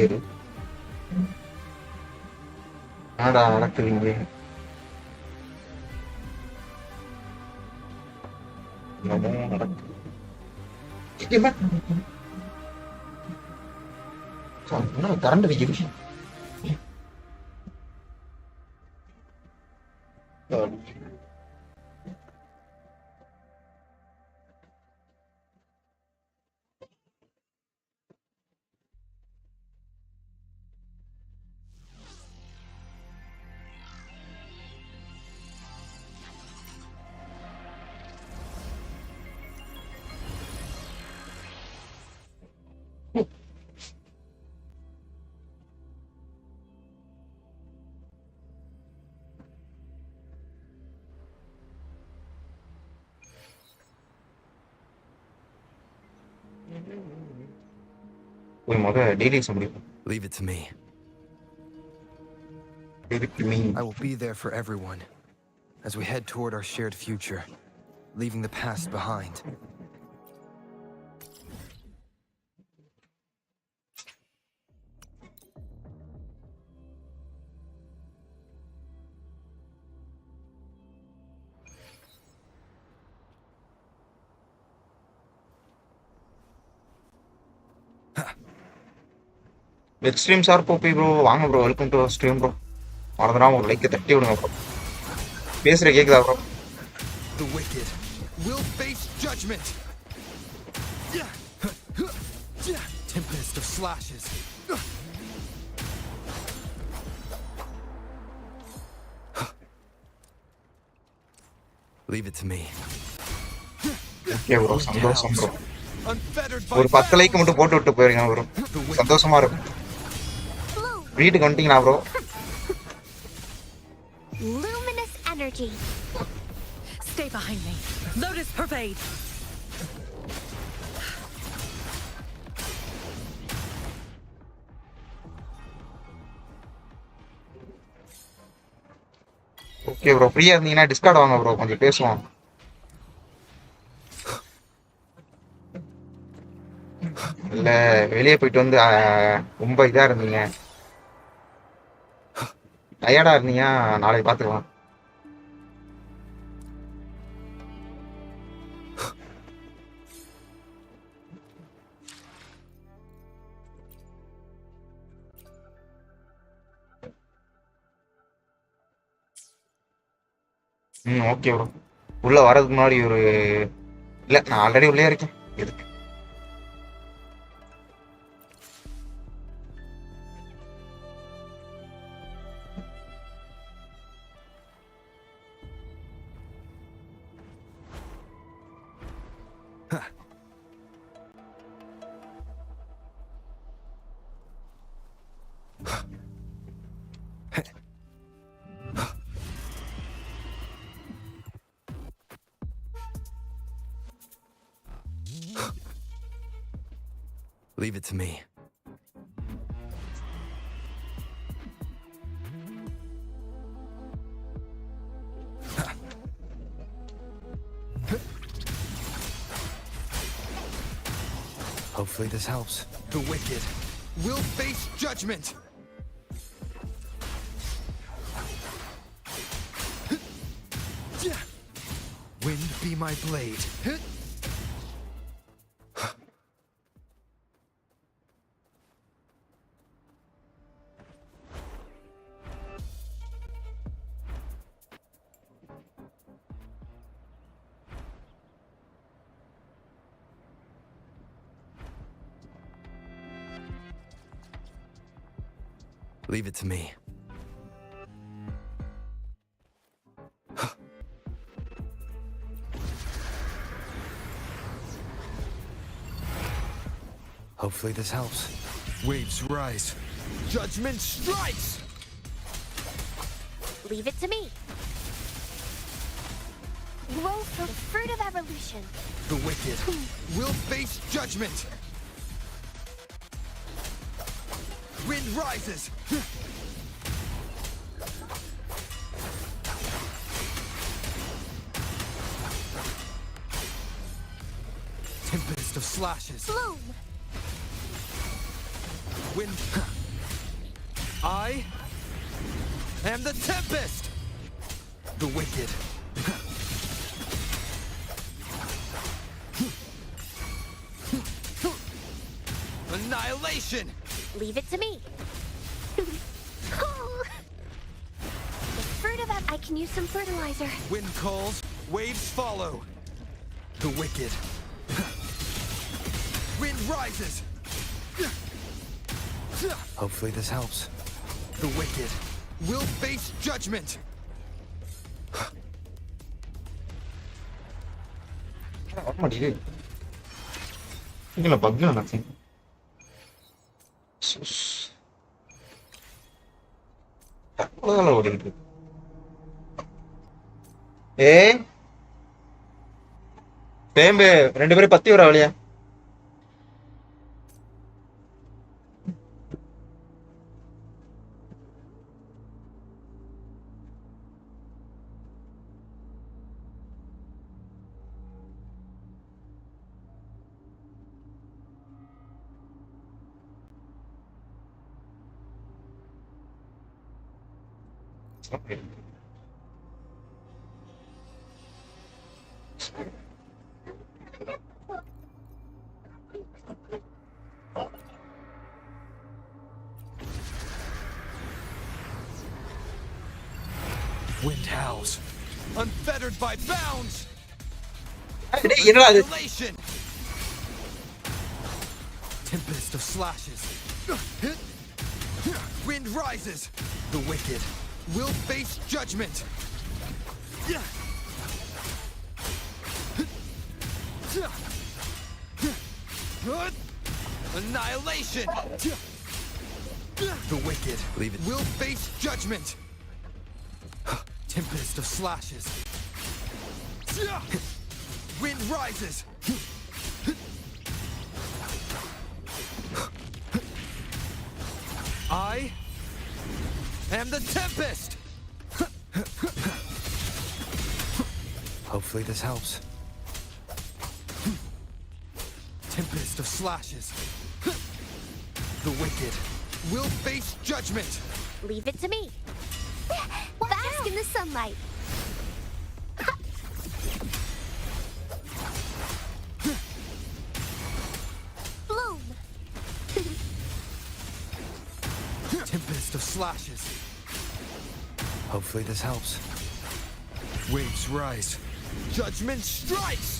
இரு. என்னடா நடக்குதுங்க? என்னமோ நடக்குது. என்ன கரண்ட் வைக்குது? போய் முத டீடைல்ஸ் முடியும். Leave it to me. Leave it to me. I will be there for everyone as we head toward our shared future, leaving the past behind. Extreme sir Poppy bro, வாங்க bro, welcome to stream bro. மறந்துடாம ஒரு லைக்கை தட்டி விடுங்க bro. பேசுற கேக்குதா bro? The wicked will face judgment. Tempest of slashes. Leave it to me. Okay bro, சந்தோஷம் bro. ஒரு 10 லைக் மட்டும் போட்டு விட்டு போயிருங்க ப்ரோ, சந்தோஷமா இருக்கும். வீட்டுக்கு வந்துட்டீங்களா bro? Luminous energy. Stay behind me. Lotus pervade. Okay bro, ஃப்ரீயா இருந்தீங்கன்னா டிஸ்கார்ட் வாங்க ப்ரோ, கொஞ்சம் பேசுவோம். இல்ல வெளியே போயிட்டு வந்து ரொம்ப இதா இருந்தீங்க, டயர்டா இருந்தீங்க, நாளைக்கு பாத்துக்கலாம். Okay bro. உள்ள வரதுக்கு முன்னாடி ஒரு இல்ல, நான் ஆல்ரெடி உள்ளே இருக்கேன். எதுக்கு? Leave it to me. Hopefully this helps. The wicked will face judgment. Wind be my blade. Leave it to me. Hopefully this helps. Waves rise. Judgment strikes! Leave it to me. Grow from the fruit of evolution. The wicked will face judgment. Wind rises. Tempest of slashes. Bloom. Wind. I am the tempest. The wicked. Annihilation. Leave it to me. Oh. The fruit of I can use some fertilizer. Wind calls, waves follow. The wicked. Wind rises. Hopefully this helps. The wicked will face judgment. வர மாட்டேங்குது. இதுல buck நடந்துச்சு. தப்போல ஓடிட்டு இருக்கு. Bamboo ரெண்டு பேரும் பத்தி வர வழியா. Okay. Wind howls, unfettered by bounds. என்னடா அது? Annihilation. Tempest of slashes. Wind rises. The wicked will face judgment. Annihilation. The wicked will face judgment. Tempest of slashes. Wind rises. I am the tempest. Hopefully this helps. Tempest of slashes. The wicked will face judgment. Leave it to me. Bask in the sunlight. Bloom. Tempest of slashes. Hopefully this helps. Waves rise. Judgment strikes!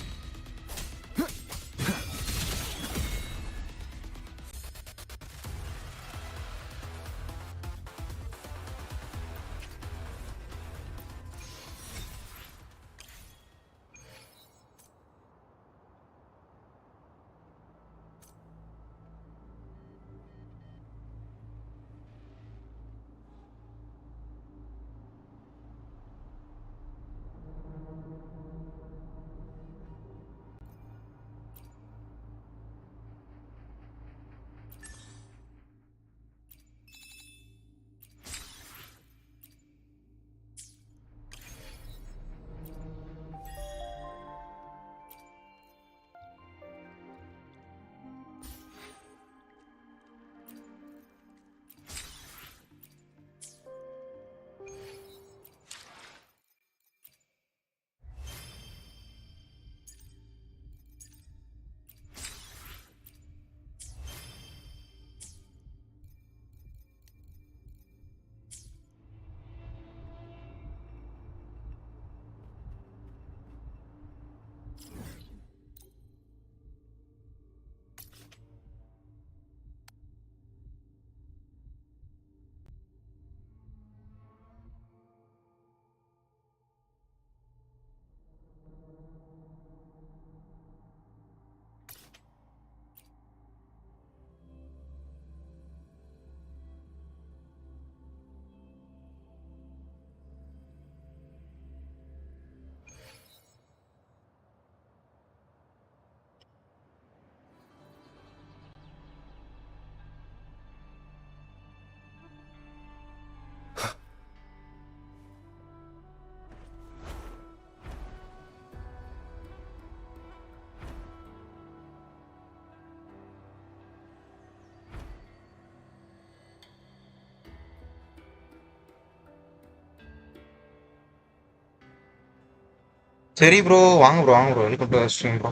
சரி bro, வாங்க bro, வாங்க bro, welcome to stream bro.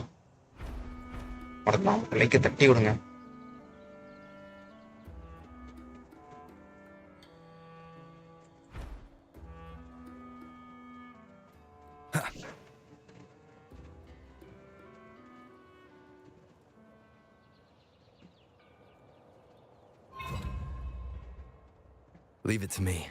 மறக்கலாம் லைக்கை தட்டி விடுங்க. Leave it to me.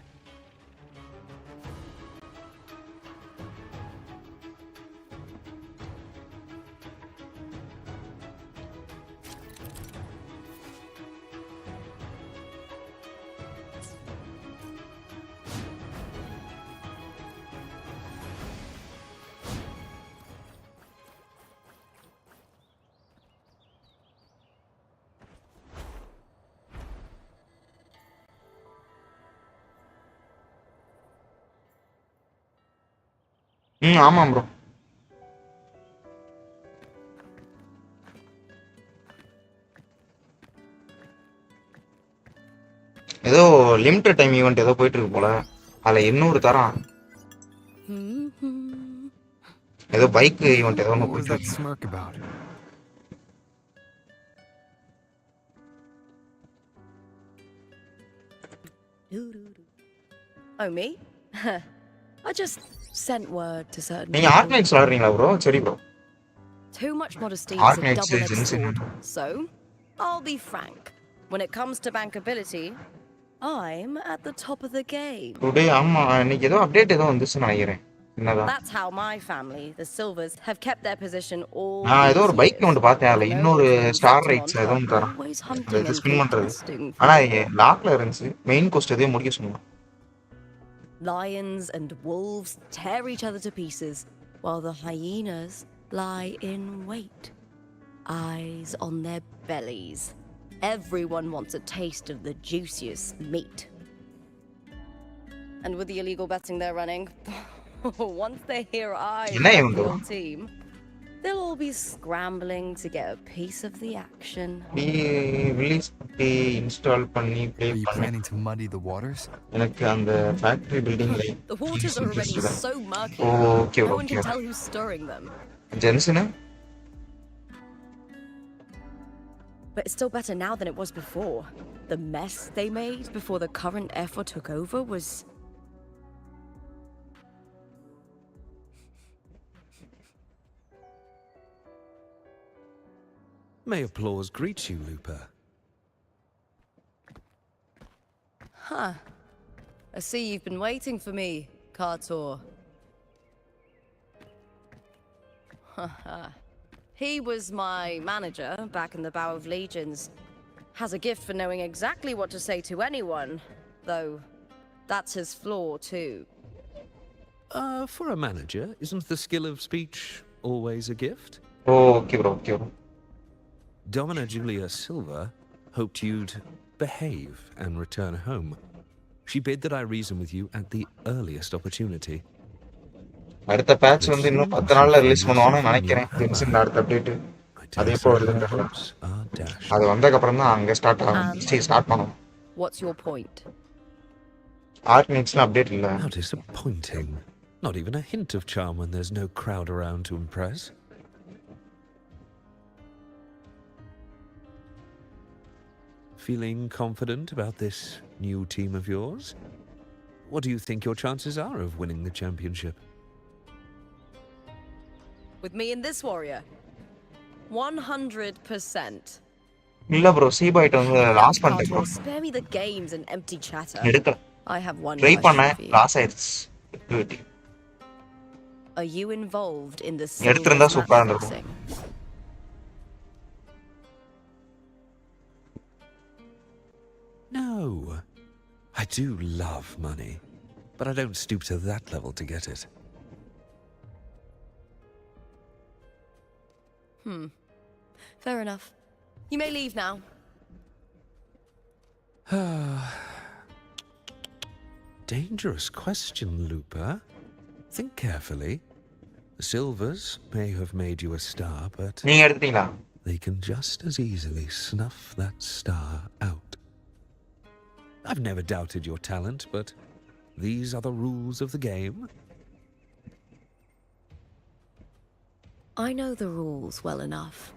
ஆமாம் bro. ஏதோ limited time event ஏதோ போயிட்டு இருக்கு போல. அதுல 800 தரான். ஏதோ பைக் ஈவெண்ட் ஏதோ ஒன்று What was போயிட்டு that இருக்கு. smirk about? Oh, me? I just sent word to certain நீங்க people. ஆர்கனைட்ஸ் விளாடுறீங்களா ப்ரோ? சரி bro. Too much modesty is a Arcanates double-edged Jensen. sword. So, I'll be frank. When it comes to bankability, I'm at the top of the game. Today ஆமா, இன்னைக்கு ஏதோ update ஏதோ வந்துச்சுன்னு நினைக்கிறேன். என்னதான் That's how my family, the Silvers, have kept their position all நான் ஏதோ these ஒரு பைக் years. ஒன்று பார்த்தேன். அதில் I know இன்னொரு which ones star not to rights want, ஏதோ but ஒன்று தரான். always அந்த hunting இது and ஸ்பின் பண்ணுறது. contesting ஆனால் for லாக்ல இருந்துச்சு. மெயின் கோஸ்ட் எதையும் முடிக்க சொன்னான். lions and wolves tear each other to pieces, while the hyenas lie in wait, eyes on their bellies. Everyone wants a taste of the juiciest meat. And with the illegal betting they're running, once they hear I என்ன rep இவங்க? your team, they'll all be scrambling to get a piece of the action. Release பண்ணி install பண்ணி play Are you பண்ணேன். planning to muddy the waters? எனக்கு அந்த factory பில்டிங்ல The waters are already so murky, okay no one okay. can tell who's stirring them. ஜென்சனு But it's still better now than it was before. The mess they made before the current effort took over was... May applause greet you, Looper. Huh. I see you've been waiting for me, Kartor. He was my manager back in the Bow of Legions. Has a gift for knowing exactly what to say to anyone, though that's his flaw too. For a manager, isn't the skill of speech always a gift? Okay bro, okay bro. Domina Julia Silva hoped you'd behave and return home. She bid that I reason with you at the earliest opportunity. அடுத்த batch வந்து இன்னும் 10 நாள்ல release பண்ணுவான்னு நினைக்கிறேன். Jensen அடுத்த update I அது dare எப்போ say வருதுன்னு her தெரியல. hopes are dashed. அது வந்ததுக்கப்புறம் தான் அங்கே ஸ்டார்ட் ஆகும். ஸ்டார்ட் பண்ணும். What's your point? ஆர்கனைட்ஸ்லாம் அப்டேட் இல்லை. How disappointing. Not even a hint of charm when there's no crowd around to impress. Feeling confident about this new team of yours? What do you think your chances are of winning the championship? With me and this warrior? 100%. இல்லை bro, சீபாய்ட் வந்து loss பண்ணிட்டேன் bro. Kartor, spare me the games and empty chatter. எடுக்கல. I have one try question பண்ணேன், for you. Loss ஆயிடுச்சு. Are you involved in the எடுத்திருந்தா Silvers சூப்பரா match இருந்திருக்கும். fixing? No. I do love money, but I don't stoop to that level to get it. Fair enough. You may leave now. Dangerous question, Looper. Think carefully. The Silvers may have made you a star, but நீங்க எடுத்துட்டீங்களா? they can just as easily snuff that star out. I've never doubted your talent, but these are the rules of the game. I know the rules well enough.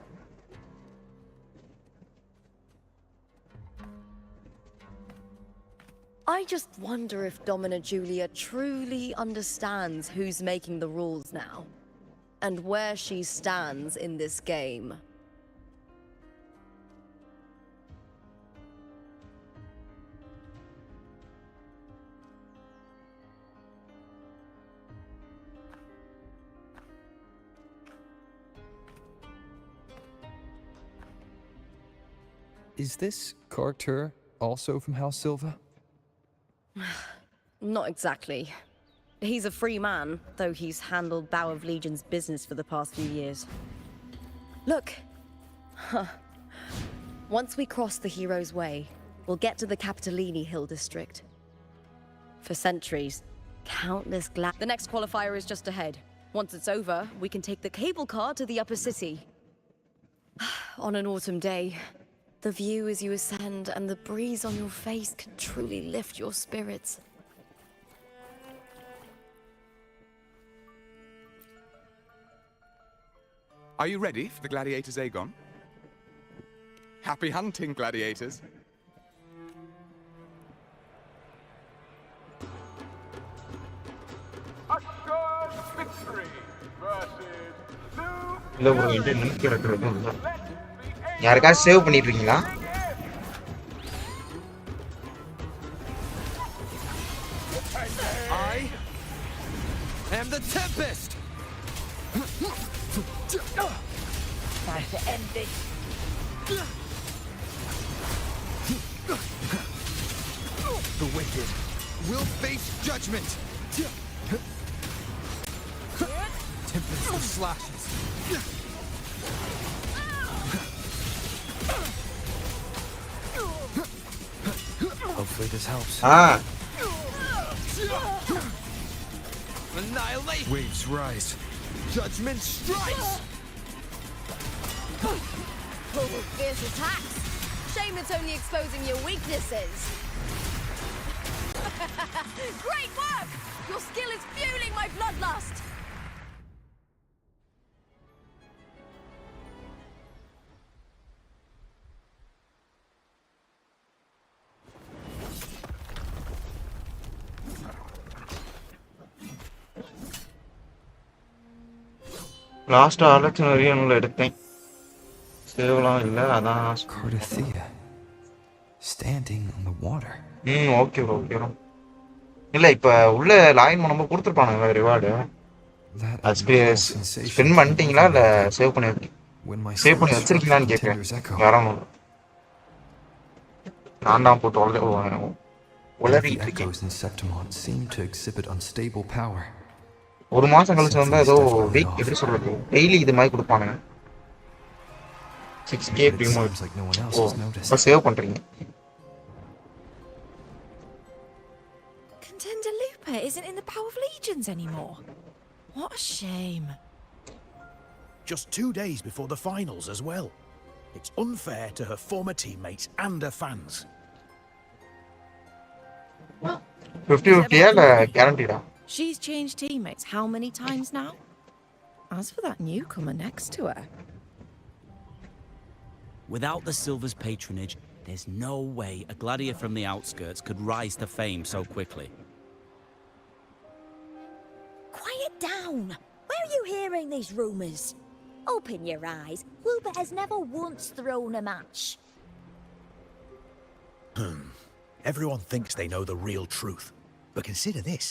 I just wonder if Domina Julia truly understands who's making the rules now, and where she stands in this game. Is this Carter also from House Silva? Not exactly. He's a free man, though he's handled Bow of Legion's business for the past few years. Look. Once we cross the Hero's Way, we'll get to the Capitolini Hill district. For centuries, countless The next qualifier is just ahead. Once it's over, we can take the cable car to the upper city. On an autumn day, the view as you ascend and the breeze on your face can truly lift your spirits. Are you ready for the gladiators, Aegon? Happy hunting, gladiators. Assured victory versus இல்ல bro இது நிக்கிறது இல்ல யாருக்கா save பண்ணிட்டு இருக்கீங்களா I am the Tempest! Time to end this. The wicked will face judgment! Tempest of slashes. Hopefully this helps. Annihilate! Waves rise. Judgment strikes! Oh, fierce attacks! Shame it's only exposing your weaknesses. Great work! Your skill is fueling my bloodlust! Last ஆலோசனை நிறைய எடுத்தேன் சேவலாம் இல்ல அதான் Cardothea, standing on the water. Okay bro okay bro இல்ல இப்ப உள்ள lying நம்ம கொடுத்துருப்பானுங்க reward அது ஸ்பெண்ட் பண்ணிட்டீங்களா இல்ல சேவ் பண்ணி வச்சிருக்கீங்களான்னு கேட்குறேன் யாரும் நான் தான் போட்டு உளறிட்டு இருக்கேன் ஒரு மாசம் கழிச்சு வந்தா ஏதோ வீக் எப்படி சொல்றது டெய்லி இது மாதிரி கொடுப்பானுங்க 6K இப்போ சேவ் பண்றீங்க Contender Lupa isn't in the Bow of Legions anymore. What a shame. Just 2 days before the finals as well. It's unfair to her former teammates and her fans. 50-50 இல்ல guaranteed-ஆ She's changed teammates how many times now? As for that newcomer next to her. Without the Silver's patronage, there's no way a gladiator from the outskirts could rise to fame so quickly. Quiet down! Where are you hearing these rumours? Open your eyes. Wilbur has never once thrown a match. Everyone thinks they know the real truth. But consider this.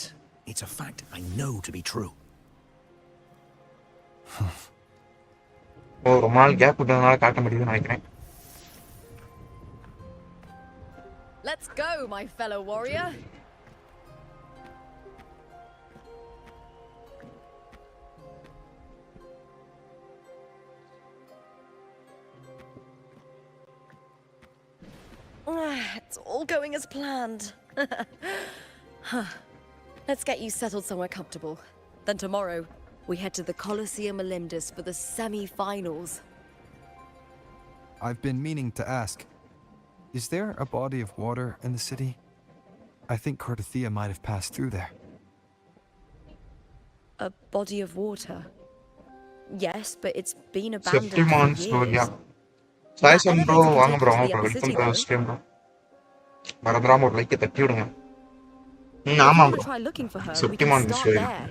It's a fact I know to be true. ரொம்ப நாள் gap விட்டதுனால காட்ட முடியுதுன்னு நினைக்கிறேன் Let's go, my fellow warrior. It's all going as planned. Let's get you settled somewhere comfortable. Then tomorrow, we head to the Colosseum Olympus for the semi-finals. I've been meaning to ask. Is there a body of water in the city? I think Cardothea might have passed through there. A body of water? Yes, but it's been abandoned for செப்டிமான் years. ஸ்டோரியா சாய்சன் bro elevator can வாங்க take bro you to வாங்க the bro upper welcome city, to though. Stream bro மறந்துடாம ஒரு லைக்கை தட்டி விடுங்க If you ஆமா want to bro try looking for her, we can செப்டிமான் start story there.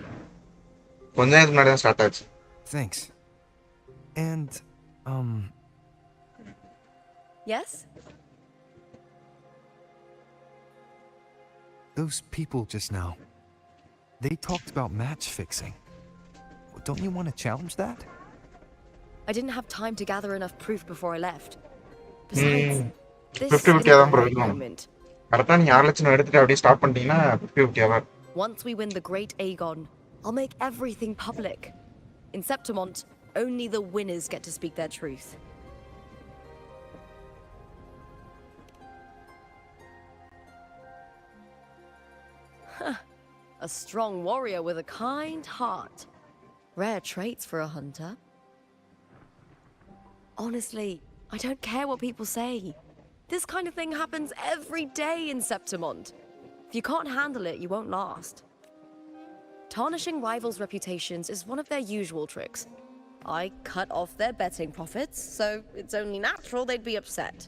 கொஞ்ச நேரத்துக்கு முன்னாடி தான் ஸ்டார்ட் ஆச்சு Thanks. And, Yes? those people just now, they talked about match fixing. Don't you want to challenge that? I didn't have time to gather enough proof before I left. Besides, this 50-50 isn't the தான் bro right இருக்கும் moment. கரெக்டாக நீங்கள் 6 லட்சம் எடுத்துட்டு அப்படியே stop பண்ணிட்டீங்கன்னா 50-50 தான் Once we win the Great Aegon, I'll make everything public. In Septimont, only the winners get to speak their truth. A strong warrior with a kind heart. Rare traits for a hunter. Honestly, I don't care what people say. This kind of thing happens every day in Septimont. If you can't handle it, you won't last. Tarnishing rivals' reputations is one of their usual tricks. I cut off their betting profits, so it's only natural they'd be upset.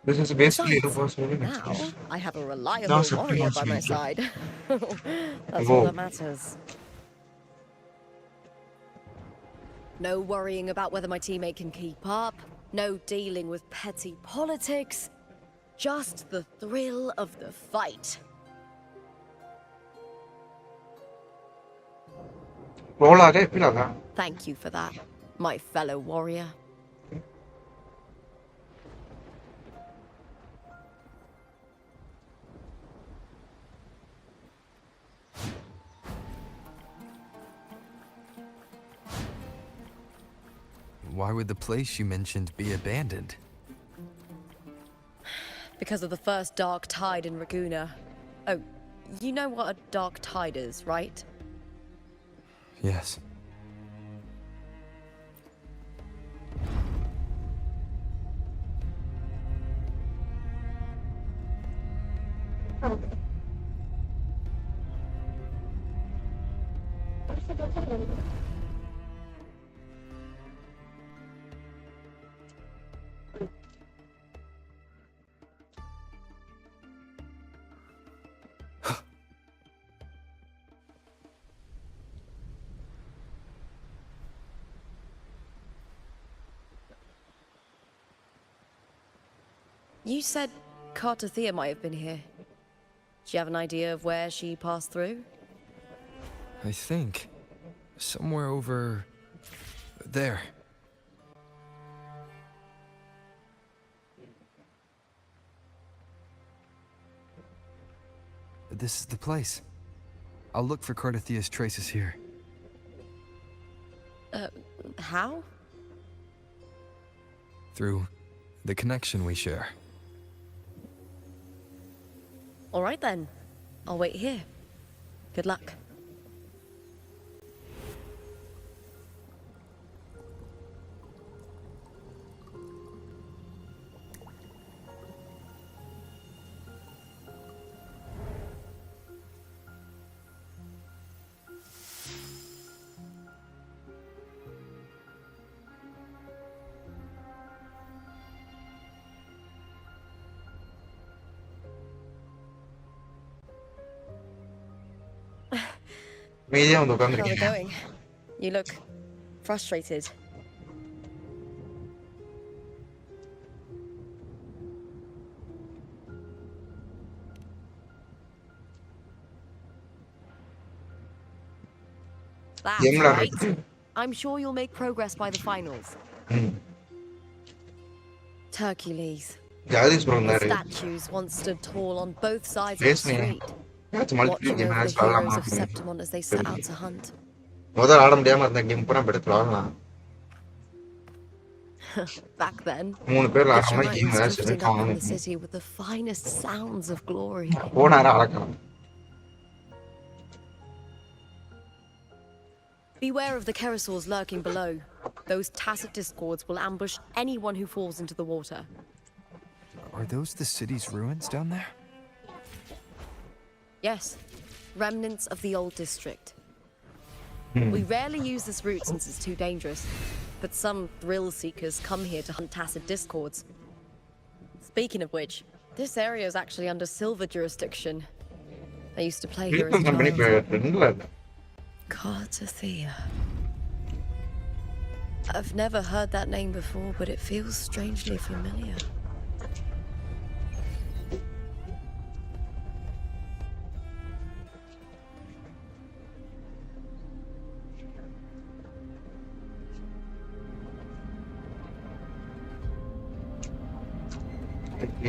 This is basically the Besides, first movie. now I have a reliable warrior by my side. That's all that matters. No worrying about whether my teammate can keep up. No dealing with petty politics. Just the thrill of the fight. ரோலாக எப்படிலாக Thank you for that, my fellow warrior. Why would the place you mentioned be abandoned? Because of the first dark tide in Raguna. Oh, you know what a dark tide is, right? Yes. You said Cartothea might have been here. Do you have an idea of where she passed through? I think. Somewhere over there. This is the place. I'll look for Cartothea's traces here. How? Through the connection we share. All right then. I'll wait here. Good luck. மீதியாக வந்து How are we உட்காந்துருக்கீங்க going? You look frustrated. That's Yemla. right. I'm sure you'll make progress by the finals. Hercules. ஜாதீஷ் bro The இருந்தாரு statues once stood tall on both sides of the பேசுனீங்க street, ஏதாச்சும் watching multiple over match the heroes விளாடலாமா of Septimont as they set out to hunt. முதல்ல ஆட முடியாம இருந்த game பூரா எடுத்து விளாடலாம் Back then, 3 பேர் the ஆடுற மாதிரி கேம் giants ஏதாச்சும் drifting up from the எடுத்து city with the finest sounds of glory. போனாரா அழக்கலாம் Beware of the Kerosaurs lurking below. Those tacit discords will ambush anyone who falls into the water. Are those the city's ruins down there? Yes, remnants of the old district. We rarely use this route since it's too dangerous, but some thrill seekers come here to hunt tacit discords. Speaking of which, this area is actually under Silver jurisdiction. I used to play here as a company child. ஃப்ரெண்ட்ல இல்ல. Cartathea. I've never heard that name before, but it feels strangely familiar.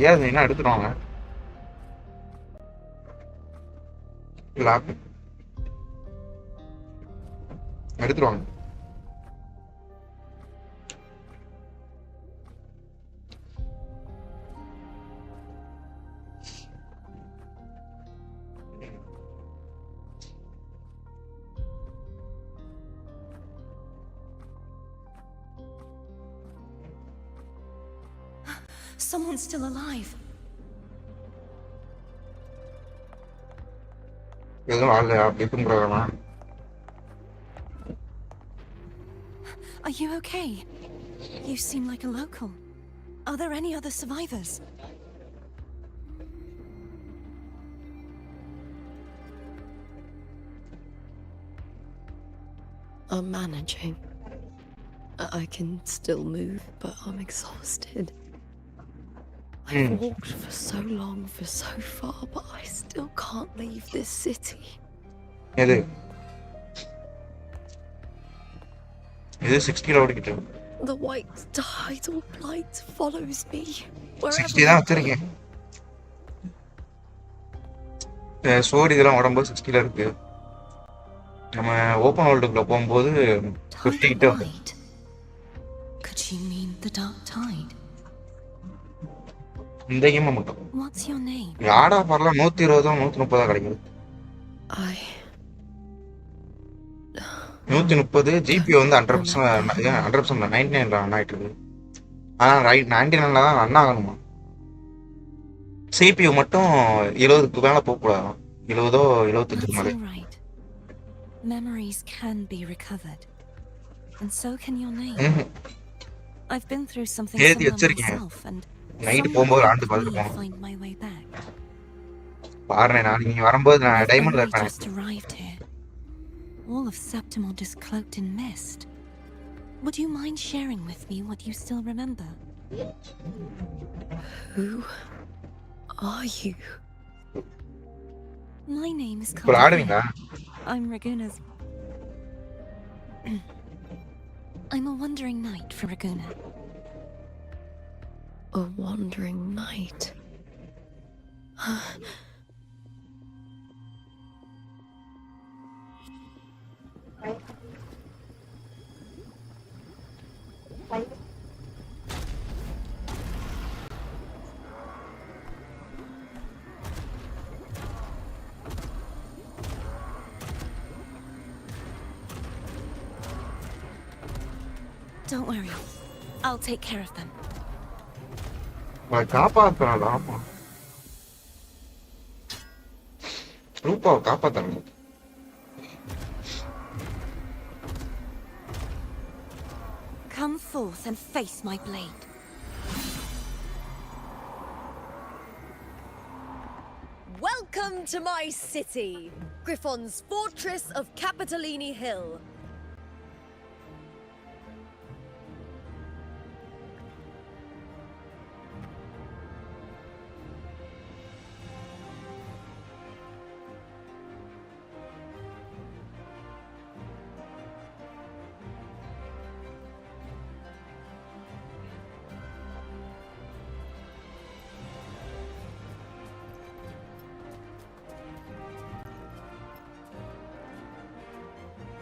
ஏன் என்ன எடுத்துருவாங்க? Lock எடுத்துருவாங்க. Someone's still alive. எதுவும் ஆள அப்படி தூங்குறாங்க. Are you okay? You seem like a local. Are there any other survivors? I'm managing. I can still move, but I'm exhausted. I've walked for so long, for so far, but I still can't leave this city. எது 60 kilo ஓடிக்கிட்டு. The white tidal blight follows me 60 தான் வச்சிருக்கேன். சோரி இதெல்லாம் உடம்பு 60 kilo இருக்கு. நம்ம open வேர்ல்டுக்குள்ள போகும்போது 50 கிட்ட. Could she mean the dark tide? இந்த கேம் மட்டும். What's your name? யாடா பரலாம் 120 130 கிடைக்குது. 130 ஜிபி வந்து 100% 99 ரன் ஆயிட்டு இருக்கு. ஆனா 99ல தான் ரன் ஆகணுமா? சிபியு மட்டும் 70க்கு மேல போக கூடாது. 70 75 மேல. Memories can be recovered. And so can your name. I've been through something similar myself and night போகும்போது ஆண்டு பார்த்துட்டு find my way back. பாருங்க நான் நீங்க வரும்போது நான் டைமண்ட்ல I இருப்பேன். just arrived here. All of Septimond is cloaked in mist. Would you mind sharing with me what you still remember? Who are you? My name is இப்போ ஆடுவீங்களா? I'm Raguna's. I'm a wandering knight from Raguna. A wandering knight. Don't worry. I'll take care of them. காப்பாத்தலாம். ஆமா ரூபாவை காப்பாத்தணும். Come forth and face my blade. Welcome to my city, Griffon's fortress of Capitolini Hill.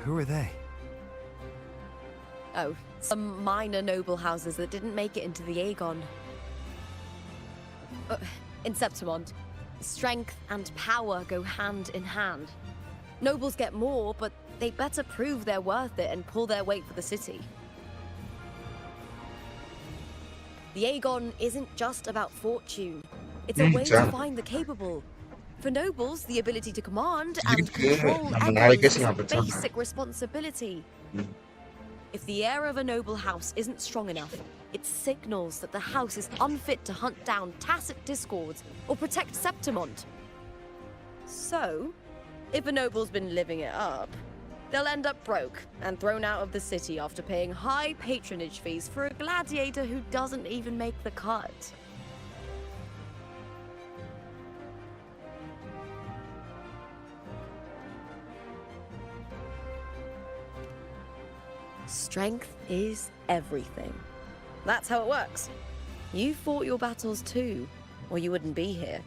Who are they? Oh, some minor noble houses that didn't make it into the Aegon. In Septimond, strength and power go hand in hand. Nobles get more, but they better prove they're worth it and pull their weight for the city. The Aegon isn't just about fortune. It's a way to find the capable. For nobles, the ability to command and இருக்கு. control நம்ம others நாளைக்கே is a செய்யலாம் பிரச்சனை. basic responsibility. If the heir of a noble house isn't strong enough, it signals that the house is unfit to hunt down tacit discords or protect Septimont. So, if a noble's been living it up, they'll end up broke and thrown out of the city after paying high patronage fees for a gladiator who doesn't even make the cut. Strength is everything. That's how it works. You fought your battles too, or you wouldn't be here.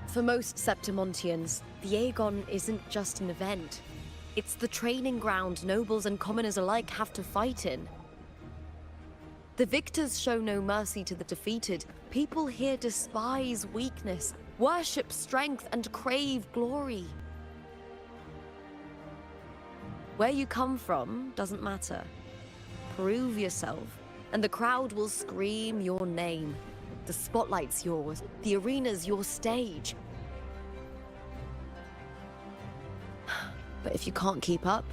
For most Septimontians, the Aegon isn't just an event. It's the training ground nobles and commoners alike have to fight in. The victors show no mercy to the defeated. People here despise weakness, worship strength, and crave glory. Where you come from doesn't matter. Prove yourself, and the crowd will scream your name. The spotlight's yours, the arena's your stage. But if you can't keep up,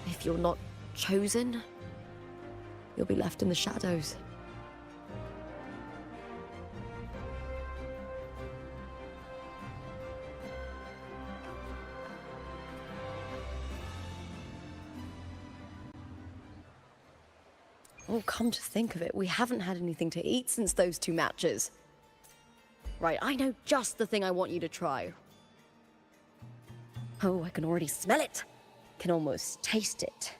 if you're not chosen, you'll be left in the shadows. Oh, come to think of it, we haven't had anything to eat since those 2 matches. Right, I know just the thing I want you to try. Oh, I can already smell it. Can almost taste it.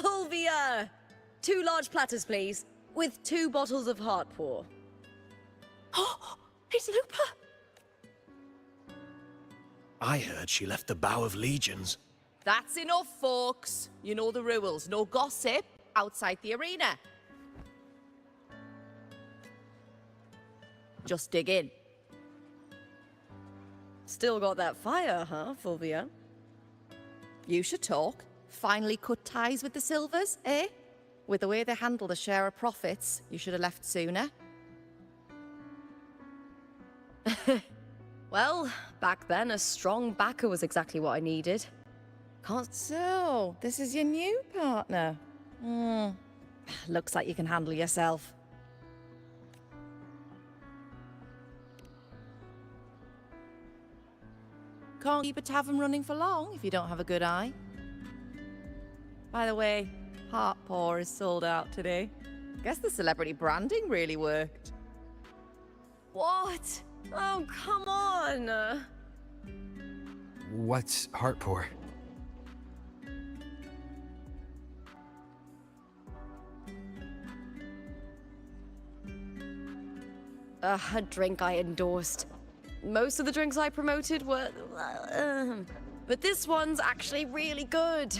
Fulvia! 2 large platters, please, with 2 bottles of heart pour. Oh, it's Lupa! I heard she left the Bow of Legions. That's enough, folks. You know the rules. No gossip outside the arena. Just dig in. Still got that fire, huh, Fulvia? You should talk. Finally cut ties with the Silvers, eh? With the way they handle the share of profits, you should have left sooner. Well, back then, a strong backer was exactly what I needed. Can't... So, this is your new partner. Looks like you can handle yourself. Can't keep a tavern running for long if you don't have a good eye. By the way, heart pour is sold out today. Guess the celebrity branding really worked. What? Oh, come on! What's heart pour? A drink I endorsed. Most of the drinks I promoted were... but this one's actually really good.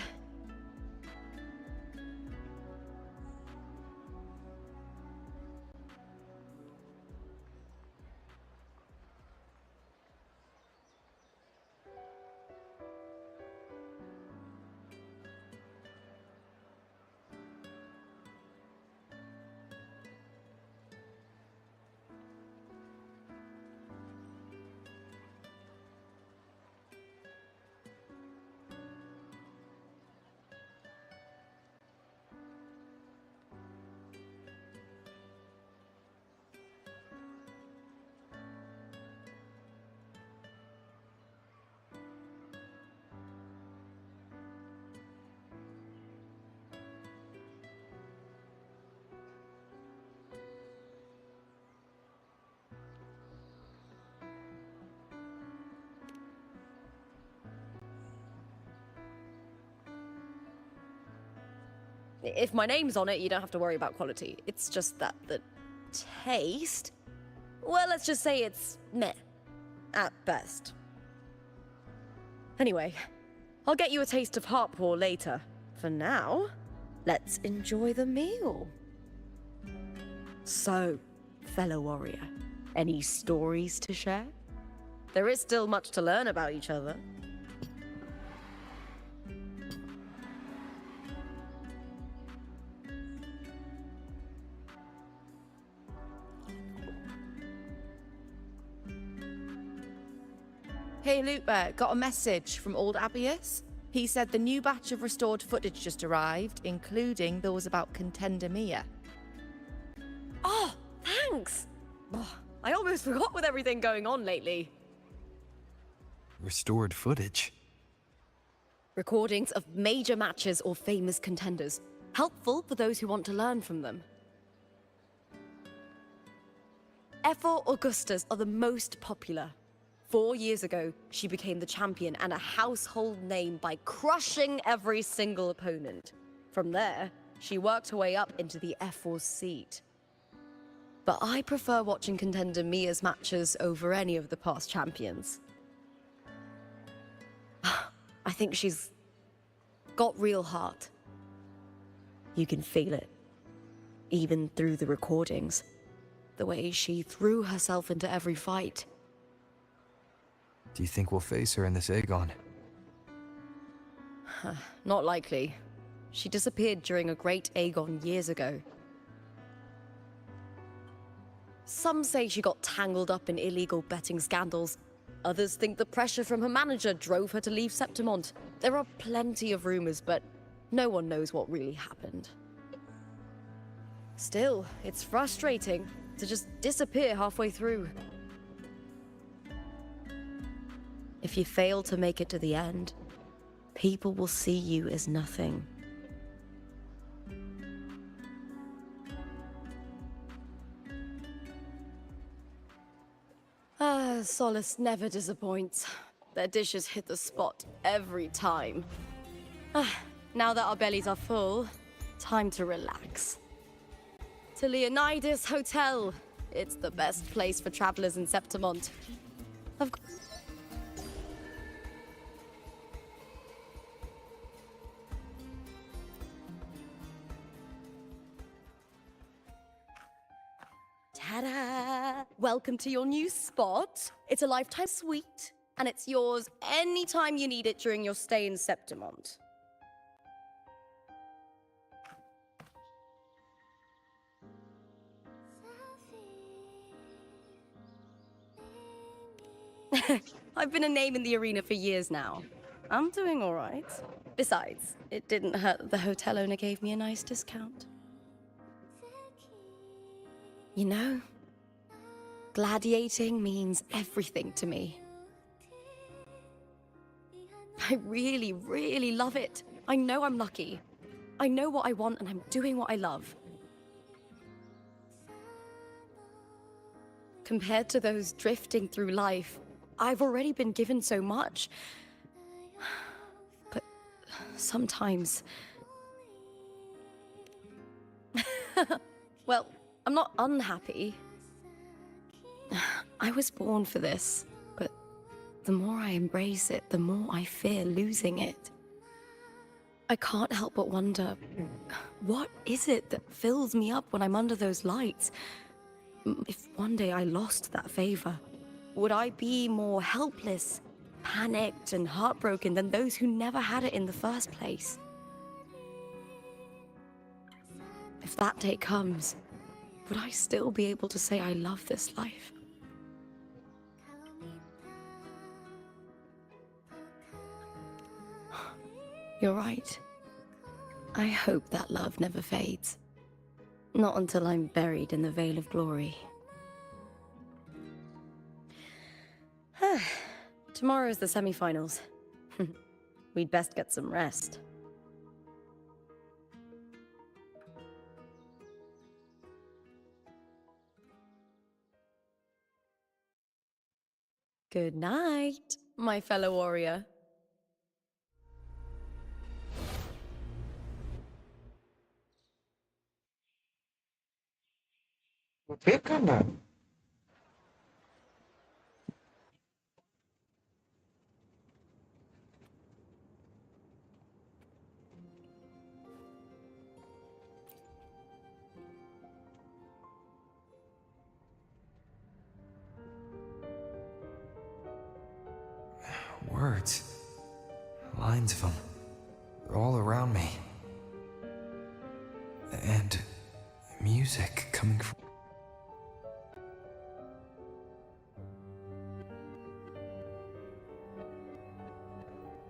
If my name's on it, you don't have to worry about quality. It's just that the taste... Well, let's just say it's meh. At best. Anyway, I'll get you a taste of heart pour later. For now, let's enjoy the meal. So, fellow warrior, any stories to share? There is still much to learn about each other. Hey, Luke, got a message from old Abius. He said the new batch of restored footage just arrived, including those about Contender Mia. Oh, thanks! Oh, I almost forgot with everything going on lately. Restored footage. Recordings of major matches or famous contenders. Helpful for those who want to learn from them. F4 Augustas are the most popular. 4 years ago, she became the champion and a household name by crushing every single opponent. From there, she worked her way up into the F4 seat. But I prefer watching Contender Mia's matches over any of the past champions. I think she's got real heart. You can feel it, even through the recordings. The way she threw herself into every fight. Do you think we'll face her in this Aegon? Not likely. She disappeared during a great Aegon years ago. Some say she got tangled up in illegal betting scandals. Others think the pressure from her manager drove her to leave Septimont. There are plenty of rumors, but no one knows what really happened. Still, it's frustrating to just disappear halfway through. If you fail to make it to the end, people will see you as nothing. Solace never disappoints. Their dishes hit the spot every time. Now that our bellies are full, time to relax. To Leonidas Hotel. It's the best place for travelers in Septimont. Of course. Ta-da! Welcome to your new spot. It's a lifetime suite, and it's yours anytime you need it during your stay in Septimont. I've been a name in the arena for years now. I'm doing all right. Besides, it didn't hurt that the hotel owner gave me a nice discount. You know, gladiating means everything to me. I really, really love it. I know I'm lucky. I know what I want and I'm doing what I love. Compared to those drifting through life, I've already been given so much. But sometimes... Well, I'm not unhappy. I was born for this, but the more I embrace it, the more I fear losing it. I can't help but wonder, what is it that fills me up when I'm under those lights? If one day I lost that favor, would I be more helpless, panicked, and heartbroken than those who never had it in the first place? If that day comes, would I still be able to say I love this life? You're right. I hope that love never fades. Not until I'm buried in the Veil of Glory. Tomorrow is the semi-finals. We'd best get some rest. Good night, my fellow warrior. போயிருக்காங்க. Words. Lines of them. They're all around me. And music coming from...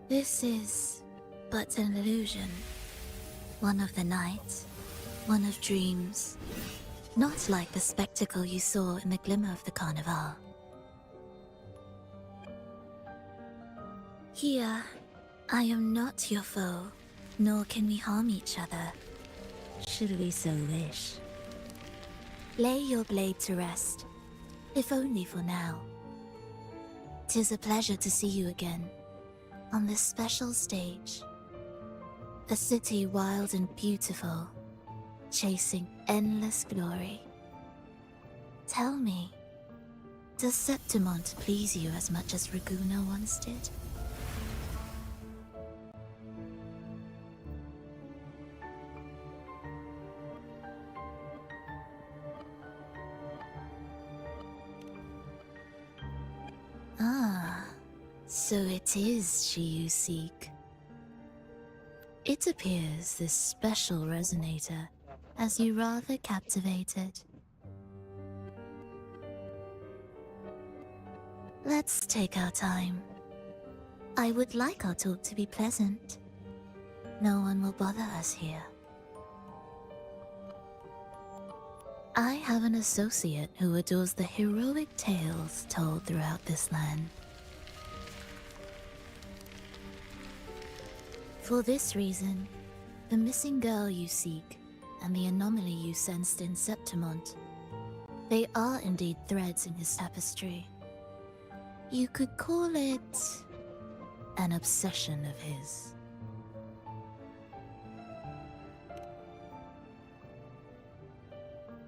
This is but an illusion. One of the night, one of dreams. Not like the spectacle you saw in the glimmer of the carnival. Here, I am not your foe, nor can we harm each other, should we so wish. Lay your blade to rest, if only for now. 'Tis a pleasure to see you again, on this special stage. A city wild and beautiful, chasing endless glory. Tell me, does Septimont please you as much as Raguna once did? So it is she you seek. It appears this special resonator has you rather captivated. Let's take our time. I would like our talk to be pleasant. No one will bother us here. I have an associate who adores the heroic tales told throughout this land. For this reason, the missing girl you seek and the anomaly you sensed in Septimont, they are indeed threads in his tapestry. You could call it an obsession of his.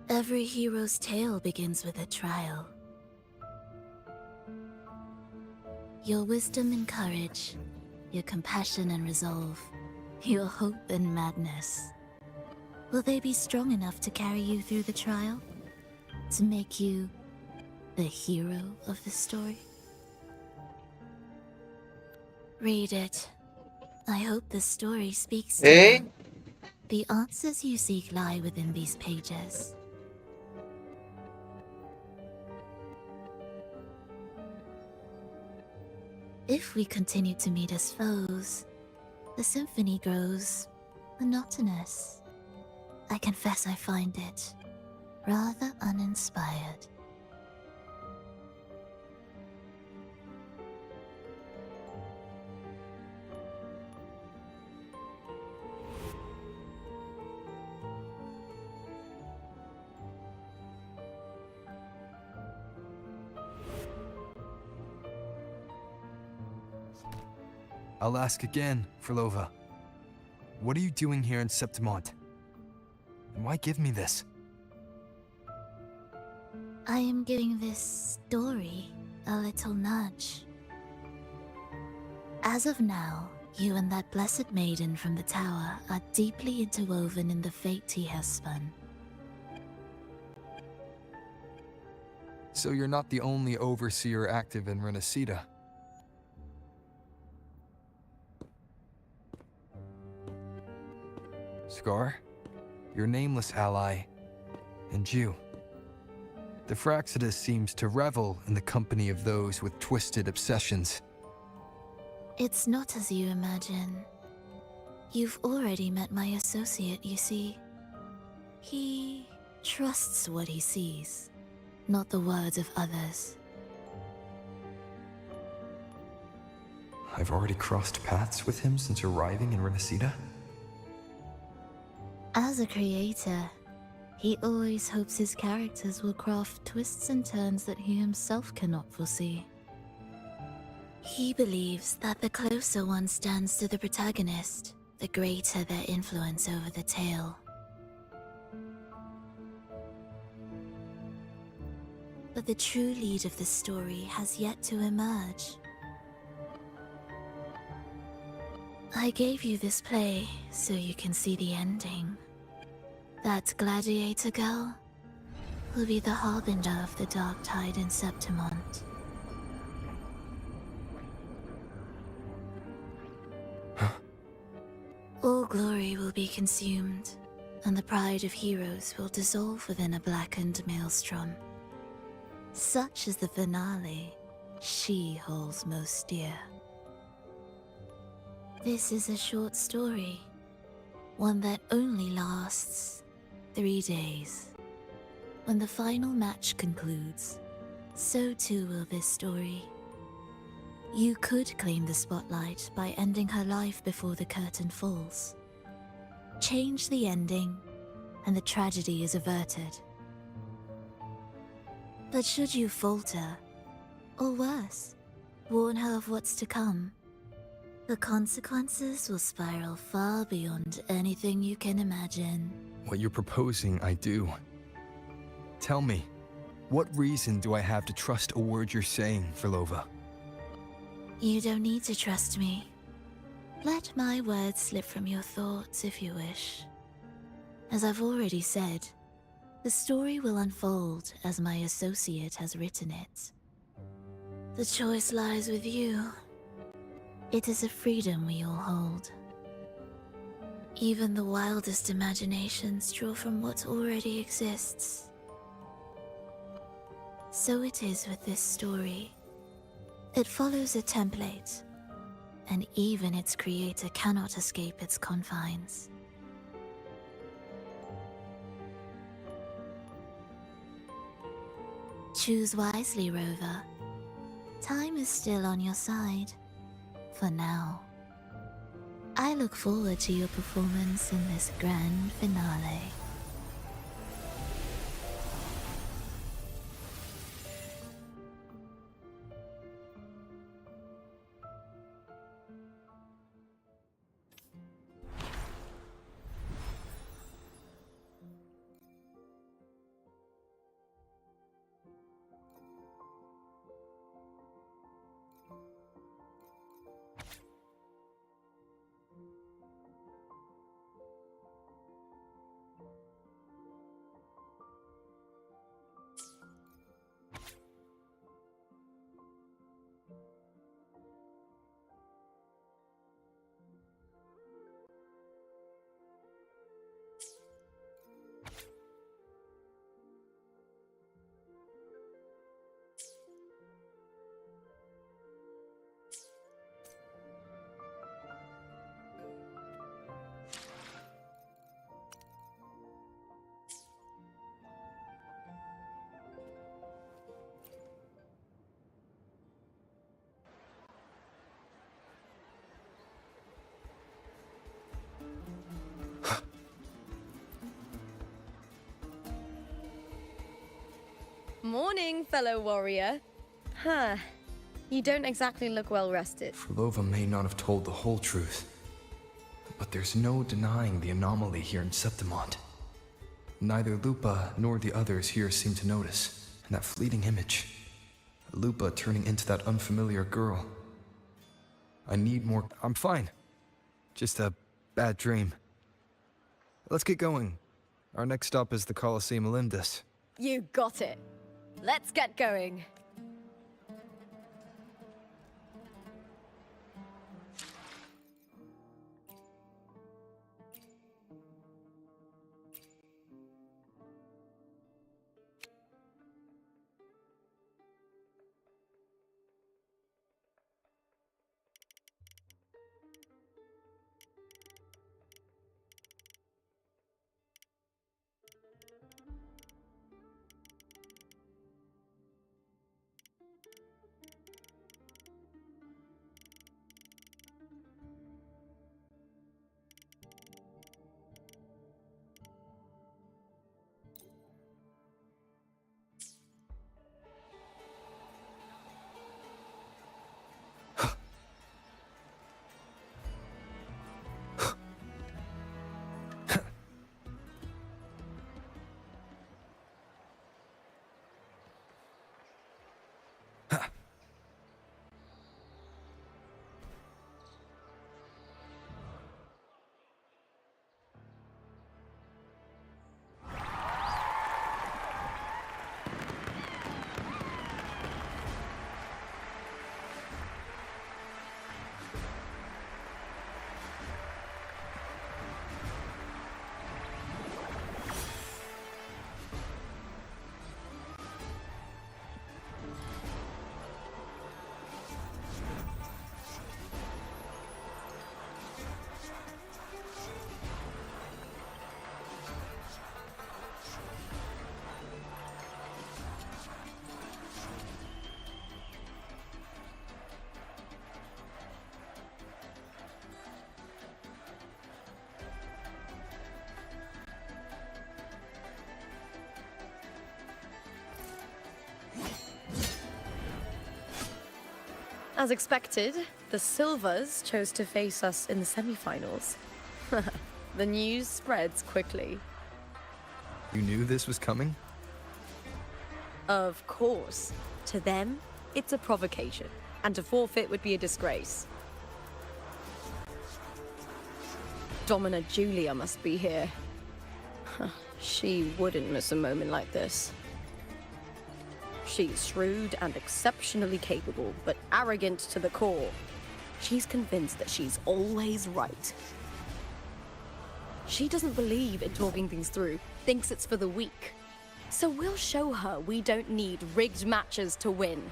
Every hero's tale begins with a trial. Your wisdom and courage, your compassion and resolve, your hope and madness. Will they be strong enough to carry you through the trial? To make you the hero of the story? Read it. I hope the story speaks to you. The answers you seek lie within these pages. If we continue to meet as foes, the symphony grows monotonous. I confess I find it rather uninspired. I'll ask again, Frolova. What are you doing here in Septimont? And why give me this? I am giving this story a little nudge. As of now, you and that blessed maiden from the tower are deeply interwoven in the fate he has spun. So you're not the only overseer active in Renacida. Scar, your nameless ally, and you. The Fraxidus seems to revel in the company of those with twisted obsessions. It's not as you imagine. You've already met my associate, you see. He trusts what he sees, not the words of others. I've already crossed paths with him since arriving in Renacida. As a creator, he always hopes his characters will craft twists and turns that he himself cannot foresee. He believes that the closer one stands to the protagonist, the greater their influence over the tale. the true lead of the story has yet to emerge. I gave you this play so you can see the ending. That gladiator girl will be the harbinger of the dark tide in Septimont. All glory will be consumed, and the pride of heroes will dissolve within a blackened maelstrom. Such is the finale she holds most dear. This is a short story, one that only lasts 3 days. When the final match concludes, so too will this story. You could claim the spotlight by ending her life before the curtain falls. Change the ending, and the tragedy is averted. But should you falter, or worse, warn her of what's to come, the consequences will spiral far beyond anything you can imagine. What you're proposing, I do. Tell me, what reason do I have to trust a word you're saying, Fulla? You don't need to trust me. Let my words slip from your thoughts if you wish. As I've already said, the story will unfold as my associate has written it. The choice lies with you. It is a freedom we all hold. Even the wildest imaginations draw from what already exists. So it is with this story. It follows a template, and even its creator cannot escape its confines. Choose wisely, Rover. Time is still on your side, for now. I look forward to your performance in this grand finale. Morning, fellow warrior. Huh. You don't exactly look well rested. Fulla may not have told the whole truth, but there's no denying the anomaly here in Septimont. Neither Lupa nor the others here seem to notice, and that fleeting image, Lupa turning into that unfamiliar girl. I need more. I'm fine. Just a bad dream. Let's get going. Our next stop is the Colosseum Olympus. You got it. Let's get going. As expected, the Silvers chose to face us in the semi-finals. The news spreads quickly. You knew this was coming? Of course. To them, it's a provocation, and to forfeit would be a disgrace. Domina Julia must be here. She wouldn't miss a moment like this. She's shrewd and exceptionally capable, but arrogant to the core. She's convinced that she's always right. She doesn't believe in talking things through, thinks it's for the weak. So we'll show her we don't need rigged matches to win.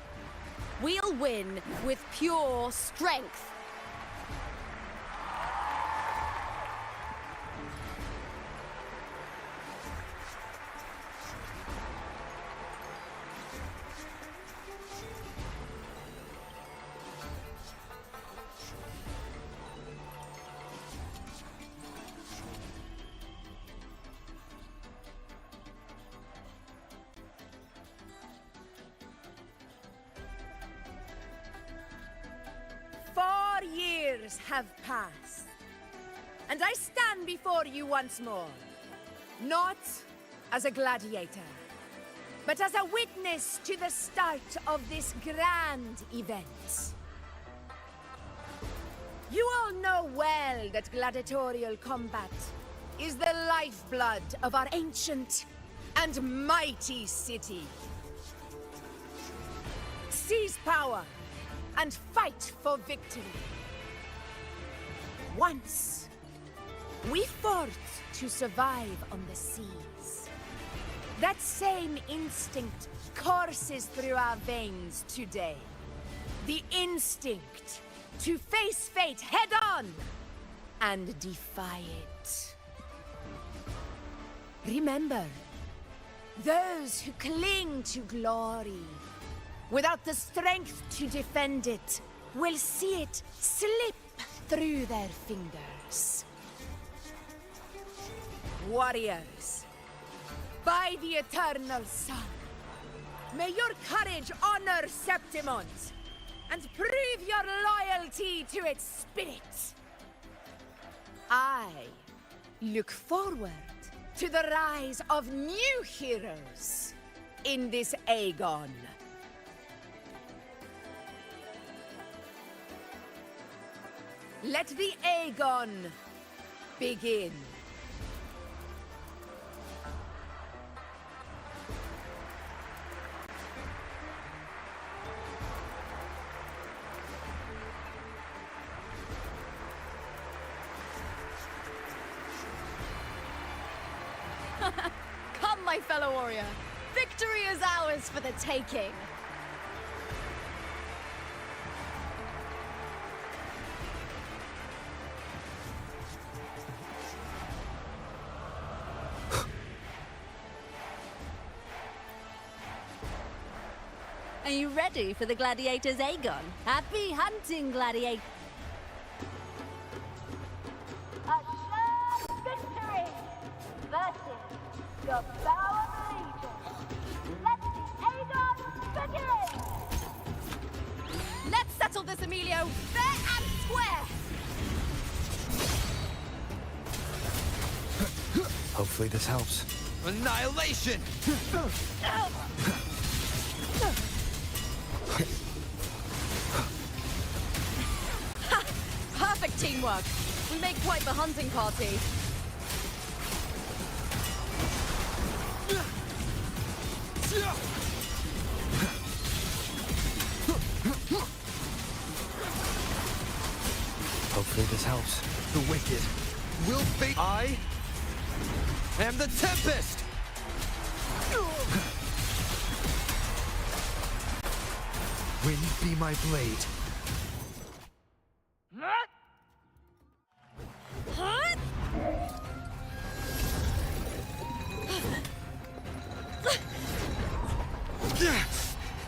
We'll win with pure strength. Have passed, and I stand before you once more, not as a gladiator, but as a witness to the start of this grand event. You all know well that gladiatorial combat is the lifeblood of our ancient and mighty city. Seize power and fight for victory. Once, we fought to survive on the seas. That same instinct courses through our veins today. The instinct to face fate head-on and defy it. Remember, those who cling to glory without the strength to defend it will see it slip through their fingers. Warriors, by the eternal sun, may your courage honor Septimont and prove your loyalty to its spirit. I look forward to the rise of new heroes in this Aegon. Let the Aegon begin. Come, my fellow warrior. Victory is ours for the taking. Are you ready for the gladiators, Aegon? Happy hunting, gladiator! A shared victory versus the Bow of Allegiance. Let the Aegon begin! Let's settle this, Emilio, fair and square! Hopefully this helps. Annihilation! Perfect teamwork. We make quite the hunting party. Hopefully this helps. The wicked will fate. I am the Tempest! Wind be my blade.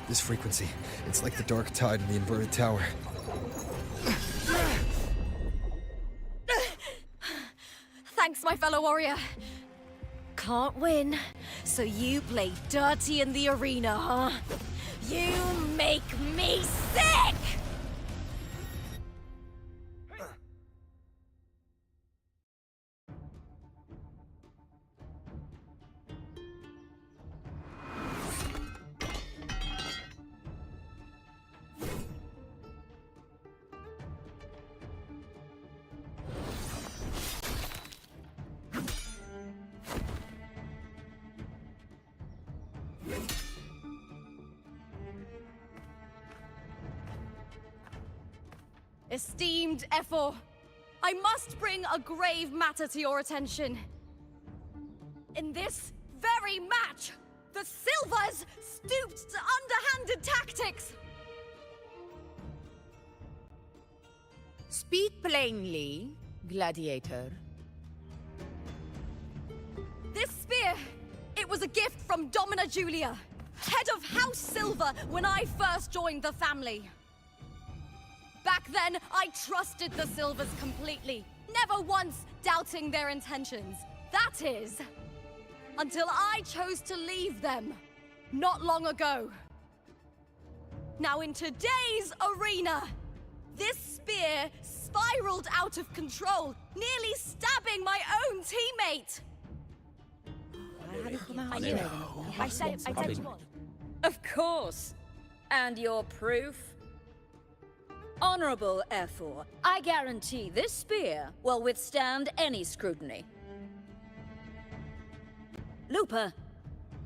This frequency, it's like the dark tide in the inverted tower. Thanks, my fellow warrior. Can't win, so you play dirty in the arena, huh? You make me sick! Esteemed Efor, I must bring a grave matter to your attention. In this very match, the Silvers stooped to underhanded tactics. Speak plainly, gladiator. This spear, it was a gift from Domina Julia, head of House Silver when I first joined the family. Back then, I trusted the Silvers completely, never once doubting their intentions. That is, until I chose to leave them, not long ago. Now in today's arena, this spear spiraled out of control, nearly stabbing my own teammate. I said you would. Of course. And your proof? Honorable Efor, I guarantee this spear will withstand any scrutiny. Lupa,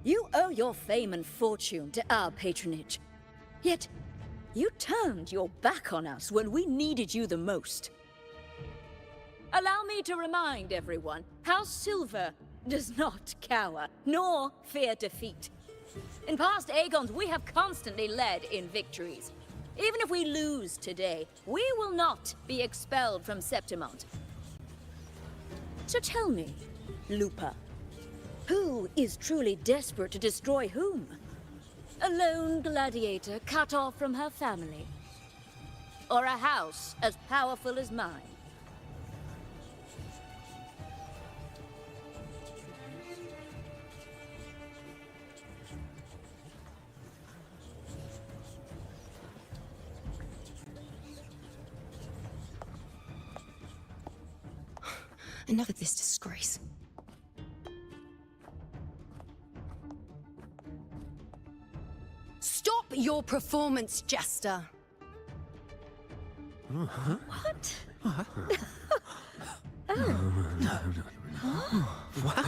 you owe your fame and fortune to our patronage. Yet, you turned your back on us when we needed you the most. Allow me to remind everyone, House Silver does not cower, nor fear defeat. In past Aegons, we have constantly led in victories. Even if we lose today, we will not be expelled from Septimont. So tell me, Lupa, who is truly desperate to destroy whom? A lone gladiator cut off from her family? Or a house as powerful as mine? Enough of this disgrace. Stop your performance, Jester. What? What?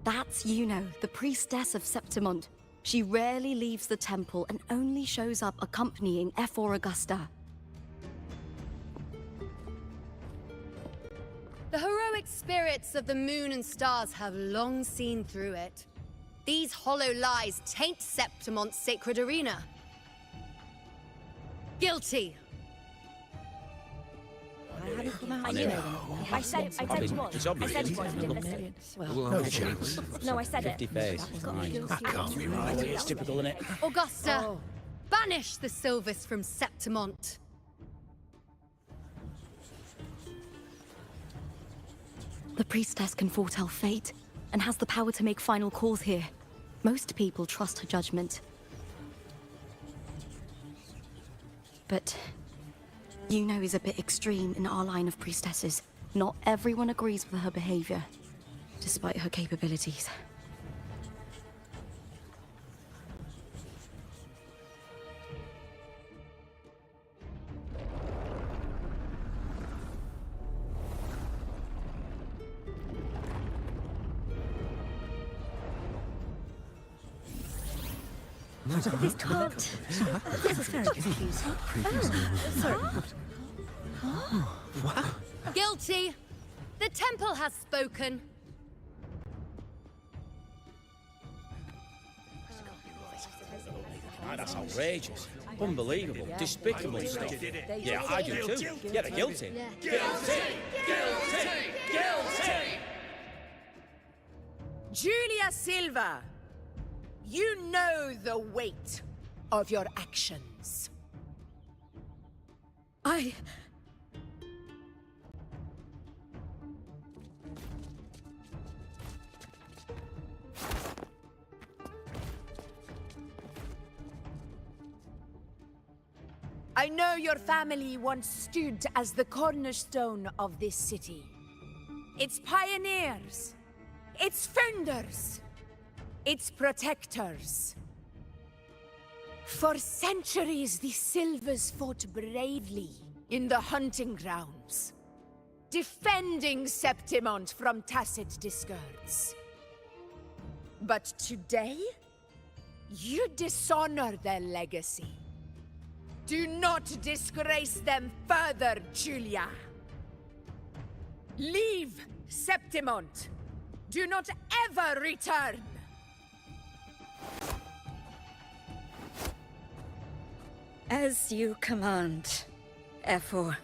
That's Yuno, the priestess of Septimont. She rarely leaves the temple and only shows up accompanying Efor Augusta. The heroic spirits of the moon and stars have long seen through it. These hollow lies taint Septimont's sacred arena. Guilty. I said you would. It's obvious. I said you would. Well, No chance. No, I said it. 50 face. That can't be right. It's typical, isn't it? Augusta, banish the Silvers from Septimont. The priestess can foretell fate and has the power to make final calls here. Most people trust her judgment. But Yuno is a bit extreme in our line of priestesses. Not everyone agrees with her behavior, despite her capabilities. This can't. This is very confusing. Sorry. Guilty. The temple has spoken. That's outrageous. Unbelievable. Despicable stuff. Yeah, I do too. Yeah, they're guilty. Julia Silva, you know the weight of your actions. I know your family once stood as the cornerstone of this city. Its pioneers, its founders, its protectors. For centuries, the Silvers fought bravely in the hunting grounds, defending Septimont from tacit discards. But today, you dishonor their legacy. Do not disgrace them further, Julia. Leave Septimont. Do not ever return. As you command, Efor.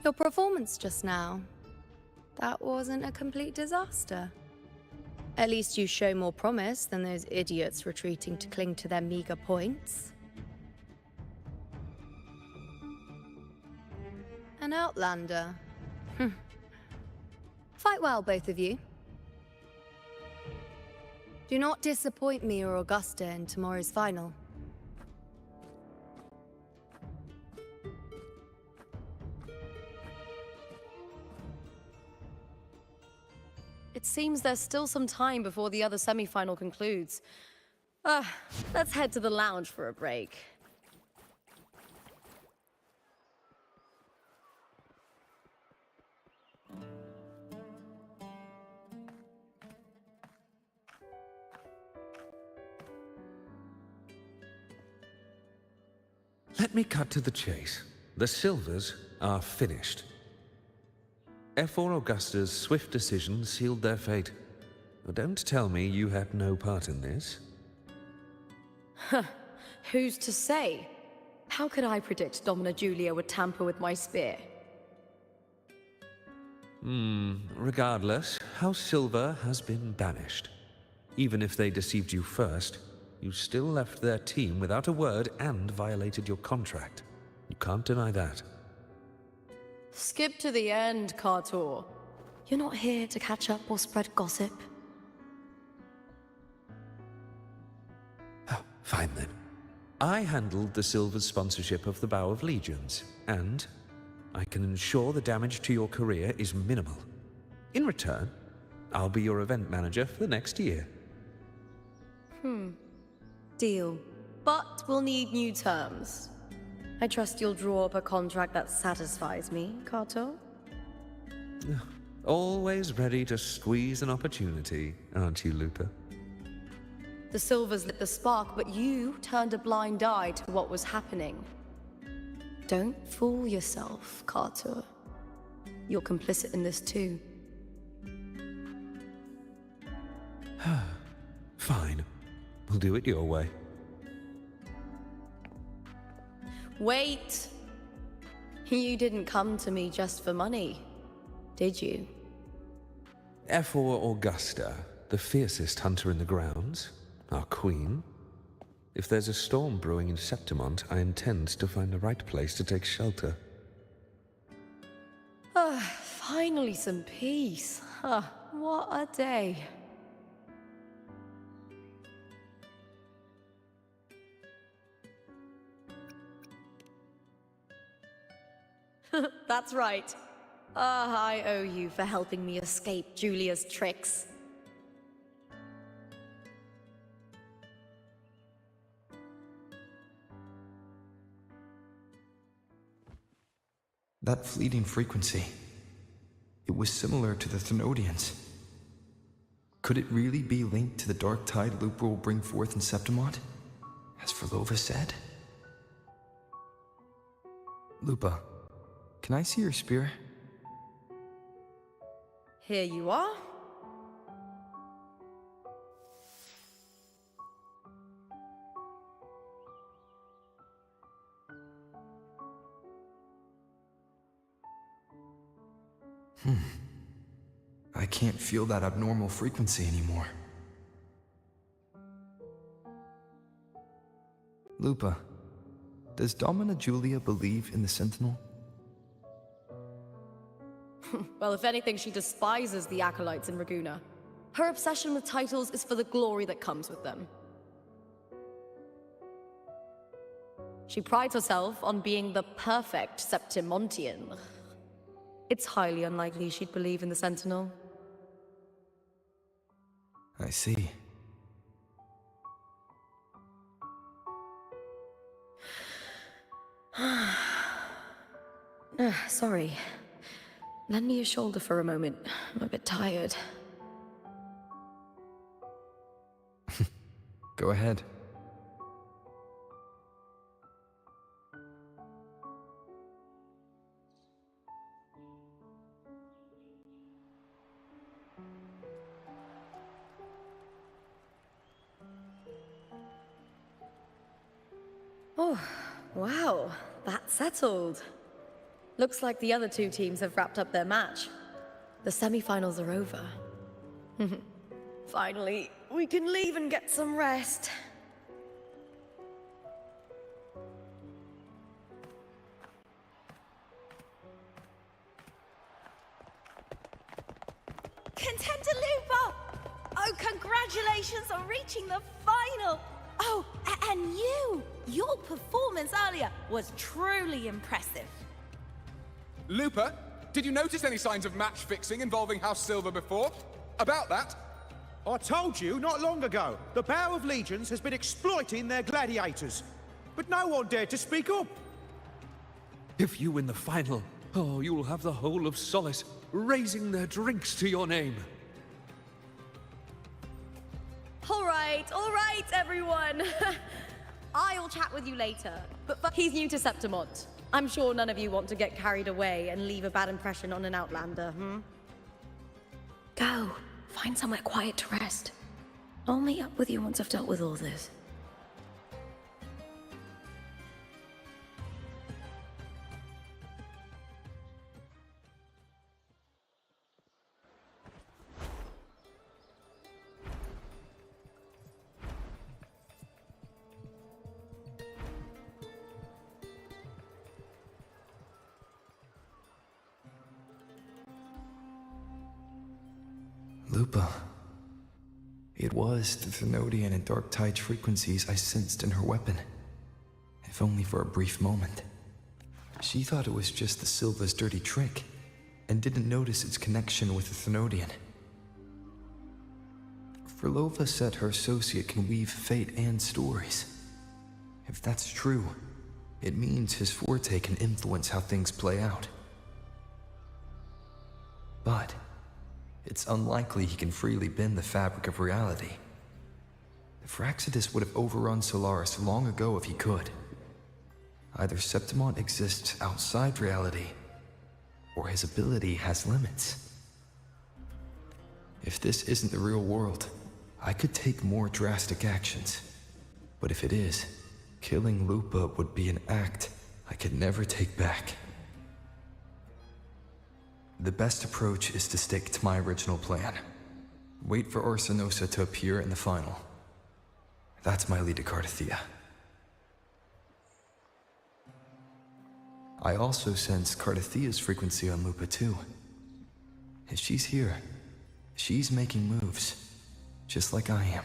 Your performance just now, that wasn't a complete disaster. At least you show more promise than those idiots retreating to cling to their meager points. An outlander. Fight well, both of you. Do not disappoint me or Augusta in tomorrow's final. It seems there's still some time before the other semi-final concludes. Let's head to the lounge for a break. Let me cut to the chase. The Silvers are finished. Efor Augusta's swift decision sealed their fate. Don't tell me you had no part in this. Who's to say? How could I predict Domina Julia would tamper with my spear? Regardless, House Silver has been banished. Even if they deceived you first, you still left their team without a word and violated your contract. You can't deny that. Skip to the end, Kartor. You're not here to catch up or spread gossip. Oh, fine then. I handled the Silver's sponsorship of the Bow of Legions, and I can ensure the damage to your career is minimal. In return, I'll be your event manager for the next year. Deal. But we'll need new terms. I trust you'll draw up a contract that satisfies me, Kato? Always ready to squeeze an opportunity, aren't you, Lupa? The Silvers lit the spark, but you turned a blind eye to what was happening. Don't fool yourself, Kato. You're complicit in this too. Fine. We'll do it your way. Wait! You didn't come to me just for money, did you? Efor Augusta, the fiercest hunter in the grounds, our queen. If there's a storm brewing in Septimont, I intend to find the right place to take shelter. Finally some peace. What a day. That's right. I owe you for helping me escape Julia's tricks. That fleeting frequency, it was similar to the Thenodians. Could it really be linked to the dark tide Lupa will bring forth in Septimont, as Verlova said? Lupa, can I see your spear? Here you are. I can't feel that abnormal frequency anymore. Lupa, does Domina Julia believe in the Sentinel? Well, if anything, she despises the acolytes in Raguna. Her obsession with titles is for the glory that comes with them. She prides herself on being the perfect Septimontian. It's highly unlikely she'd believe in the Sentinel. I see. Sorry. Lend me your shoulder for a moment. I'm a bit tired. Go ahead. Oh, wow. That's settled. Looks like the other two teams have wrapped up their match. The semi-finals are over. Finally, we can leave and get some rest. Contender Lupa! Oh, congratulations on reaching the final! Oh, and you! Your performance earlier was truly impressive. Lupa, did you notice any signs of match fixing involving House Silver before? About that? I told you not long ago, the Bow of Legions has been exploiting their gladiators. But no one dared to speak up. If you win the final, oh, you'll have the whole of Solace raising their drinks to your name. All right, everyone. I'll chat with you later. But he's new to Septimont. I'm sure none of you want to get carried away and leave a bad impression on an Outlander, Go. Find somewhere quiet to rest. I'll meet up with you once I've dealt with all this. Lupa. It was the Thenodian and Dark Tide frequencies I sensed in her weapon, if only for a brief moment. She thought it was just the Silva's dirty trick, and didn't notice its connection with the Thenodian. Frolova said her associate can weave fate and stories. If that's true, it means his forte can influence how things play out. But it's unlikely he can freely bend the fabric of reality. Phraxidus would have overrun Solaris long ago if he could. Either Septimont exists outside reality, or his ability has limits. If this isn't the real world, I could take more drastic actions. But if it is, killing Lupa would be an act I could never take back. The best approach is to stick to my original plan. Wait for Orsinosa to appear in the final. That's my lead to Cardathia. I also sense Cardathia's frequency on Lupa too. If she's here, she's making moves, just like I am.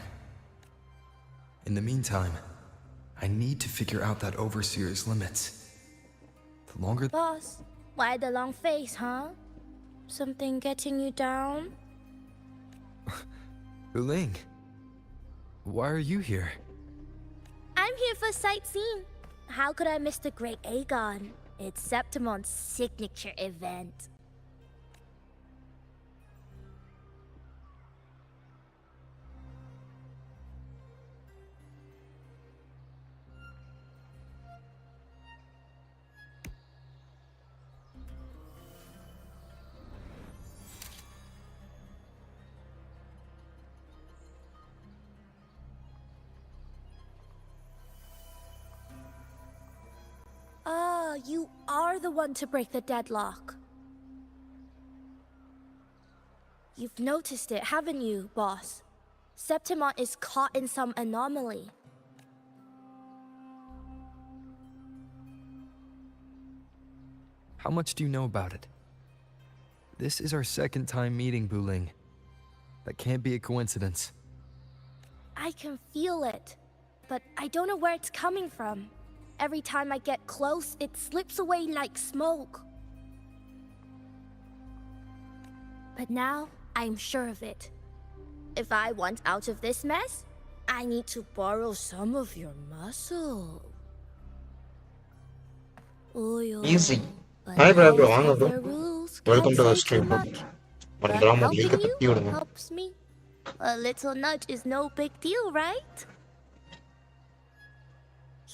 In the meantime, I need to figure out that Overseer's limits. The longer— Boss, why the long face, huh? Something getting you down? Wuling, why are you here? I'm here for sightseeing. How could I miss the Great Aegon? It's Septimon's signature event. Ah, you are the one to break the deadlock. You've noticed it, haven't you, boss? Septimont is caught in some anomaly. How much do you know about it? This is our second time meeting, Wuling. That can't be a coincidence. I can feel it, but I don't know where it's coming from. Every time I get close, it slips away like smoke. But now, I'm sure of it. If I want out of this mess, I need to borrow some of your muscle. Easy. Hi bro, வாங்க bro. Welcome to the stream bro. மறந்துடாம Helping link you தட்டி விடுங்க. helps me. A little nudge is no big deal, right?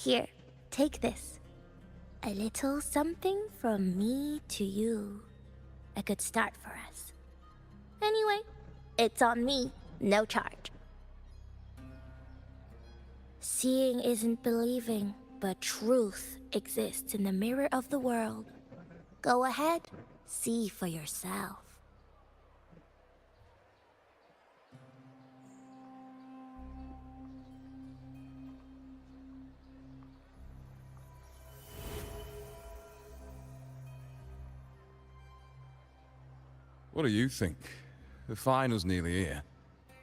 Here, take this. A little something from me to you. A good start for us. Anyway, it's on me, no charge. Seeing isn't believing, but truth exists in the mirror of the world. Go ahead, see for yourself. What do you think? The final's nearly here.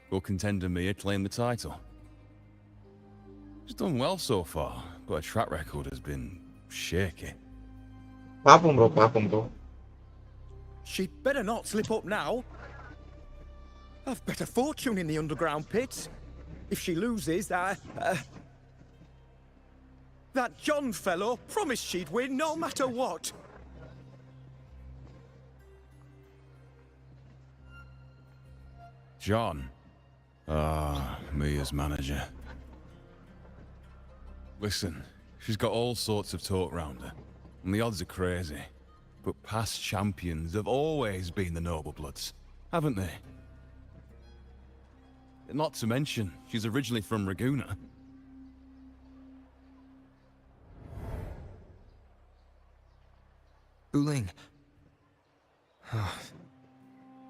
Will contender Mia claim the title? She's done well so far, but her track record has been shaky. பாப்போம் bro. She'd better not slip up now. I've better fortune in the underground pits. If she loses, that John fellow promised she'd win no matter what. John. Mia's manager. Listen, she's got all sorts of talk round her, and the odds are crazy. But past champions have always been the noble bloods, haven't they? Not to mention, she's originally from Raguna. Wuthering.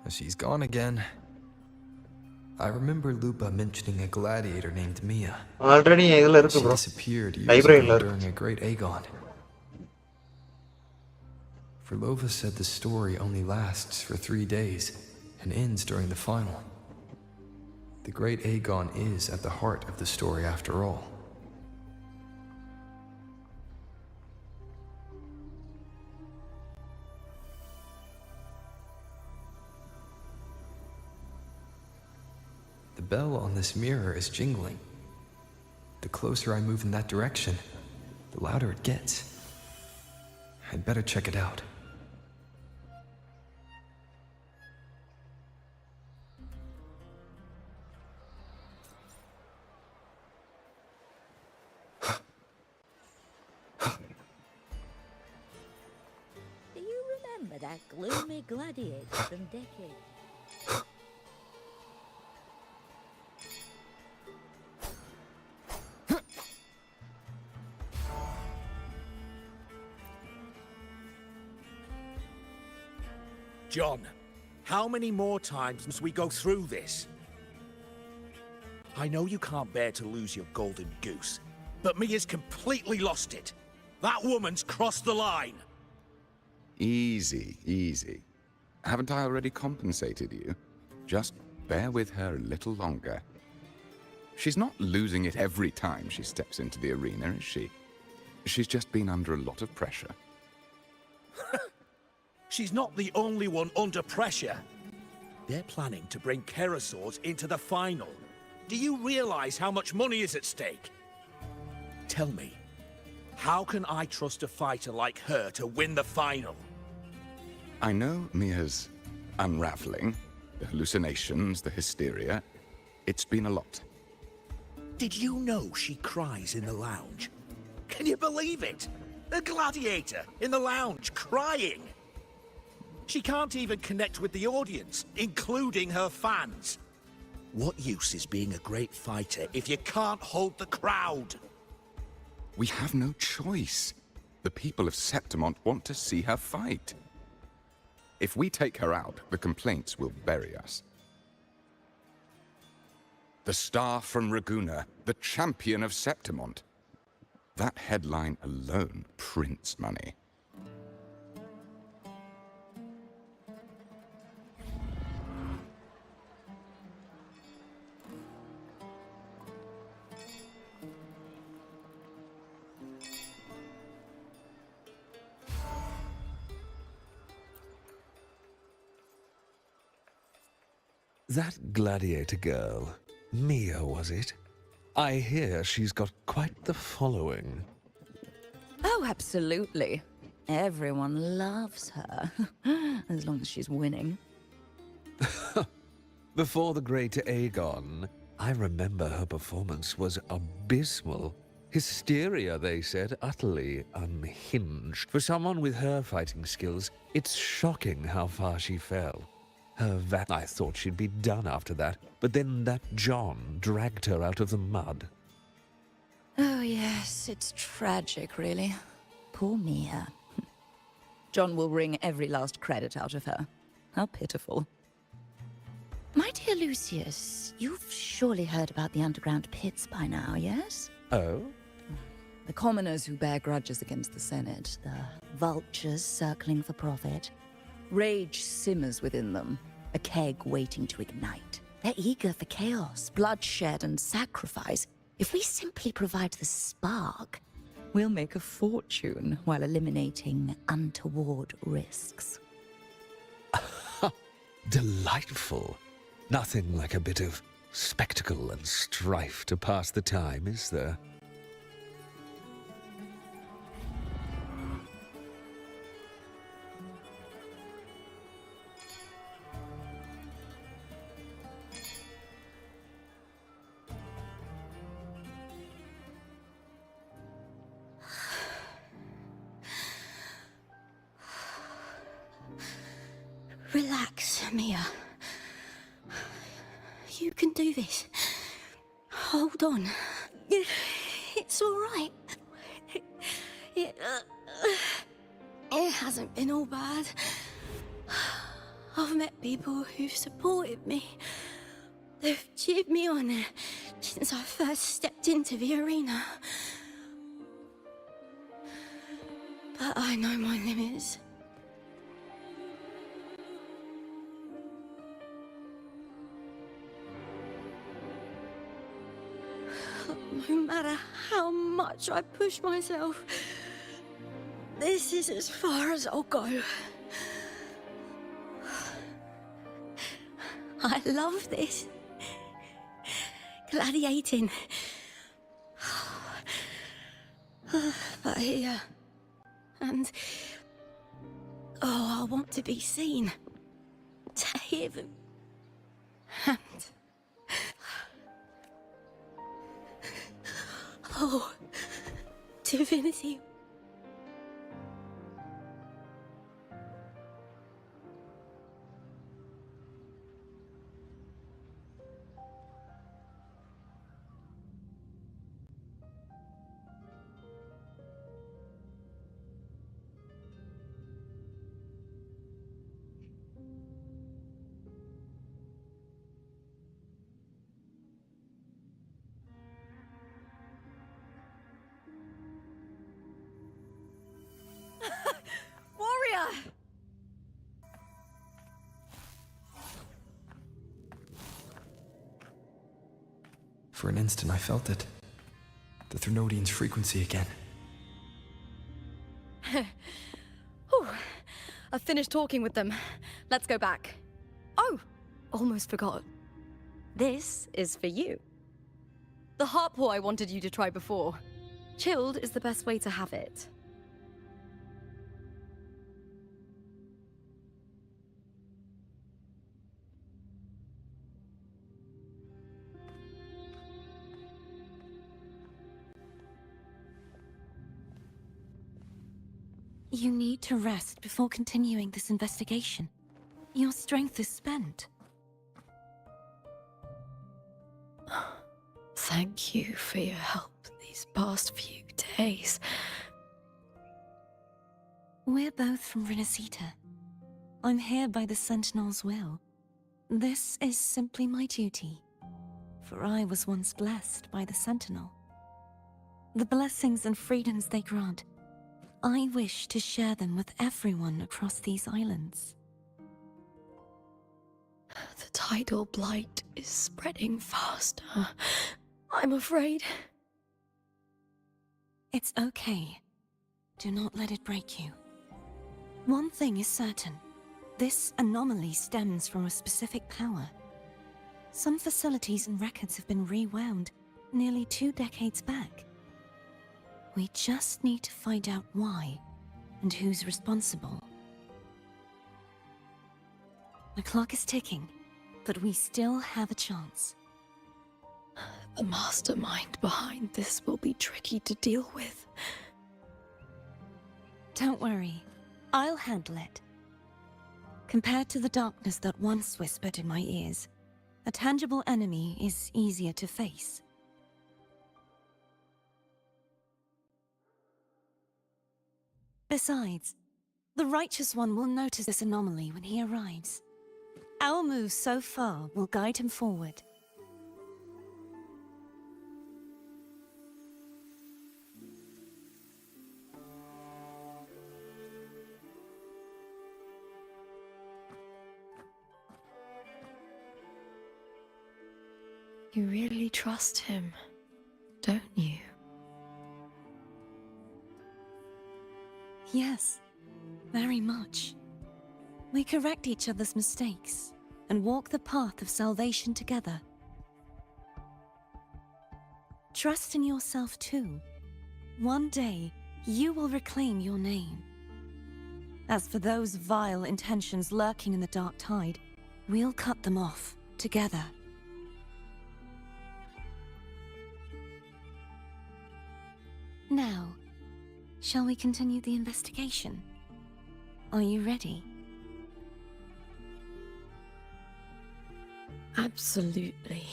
She's gone again. I remember Lupa mentioning a gladiator named Mia. Already இதுல இருக்கு She bro. disappeared years Library-ல ago இருக்கு. during a great Aegon. Furlova said the story only lasts for 3 days and ends during the final. The great Aegon is at the heart of the story after all. The bell on this mirror is jingling. The closer I move in that direction, the louder it gets. I'd better check it out. Do you remember that gloomy gladiator from decades? John, how many more times must we go through this? I know you can't bear to lose your golden goose, but Mia's completely lost it. That woman's crossed the line. Easy, easy. Haven't I already compensated you? Just bear with her a little longer. She's not losing it every time she steps into the arena, is she? She's just been under a lot of pressure. She's not the only one under pressure. They're planning to bring Kerasaurs into the final. Do you realize how much money is at stake? Tell me, how can I trust a fighter like her to win the final? I know Mia's unraveling, the hallucinations, the hysteria. It's been a lot. Did you know she cries in the lounge? Can you believe it? A gladiator in the lounge crying. She can't even connect with the audience, including her fans. What use is being a great fighter if you can't hold the crowd? We have no choice. The people of Septimont want to see her fight. If we take her out, the complaints will bury us. The star from Raguna, the champion of Septimont. That headline alone prints money. That gladiator girl, Mia, was it? I hear she's got quite the following. Oh, absolutely. Everyone loves her, as long as she's winning. Before the great Aegon, I remember her performance was abysmal. Hysteria, they said, utterly unhinged. For someone with her fighting skills, it's shocking how far she fell. I thought she'd be done after that, but then that John dragged her out of the mud. Oh, yes, it's tragic, really. Poor Mia. John will wring every last credit out of her. How pitiful. My dear Lucius, you've surely heard about the underground pits by now, yes? Oh? The commoners who bear grudges against the Senate, the vultures circling for profit. Rage simmers within them, a keg waiting to ignite. They're eager for chaos, bloodshed, and sacrifice. If we simply provide the spark, we'll make a fortune while eliminating untoward risks. Delightful. Nothing like a bit of spectacle and strife to pass the time, is there? Relax, Mia. You can do this. Hold on. It's all right. It hasn't been all bad. I've met people who've supported me. They've cheered me on since I first stepped into the arena. But I know my limits. No matter how much I push myself, this is as far as I'll go. I love this. Gladiating. But here... And... Oh, I want to be seen. To hear them. And... Oh, divinity. Warrior! For an instant, I felt it. The Thrunodian's frequency again. Whew. I've finished talking with them. Let's go back. Oh, almost forgot. This is for you. The harp whore I wanted you to try before. Chilled is the best way to have it. You need to rest before continuing this investigation. Your strength is spent. Thank you for your help these past few days. We're both from Renacita. I'm here by the Sentinel's will. This is simply my duty, for I was once blessed by the Sentinel. The blessings and freedoms they grant, I wish to share them with everyone across these islands. The tidal blight is spreading faster. I'm afraid. It's okay. Do not let it break you. One thing is certain. This anomaly stems from a specific power. Some facilities and records have been rewound nearly 2 decades back. We just need to find out why and who's responsible. The clock is ticking, but we still have a chance. The mastermind behind this will be tricky to deal with. Don't worry, I'll handle it. Compared to the darkness that once whispered in my ears, a tangible enemy is easier to face. Besides, the Righteous One will notice this anomaly when he arrives. Our moves so far will guide him forward. You really trust him, don't you? Yes, very much. We correct each other's mistakes and walk the path of salvation together. Trust in yourself too. One day, you will reclaim your name. As for those vile intentions lurking in the dark tide, we'll cut them off together. Now, shall we continue the investigation? Are you ready? Absolutely.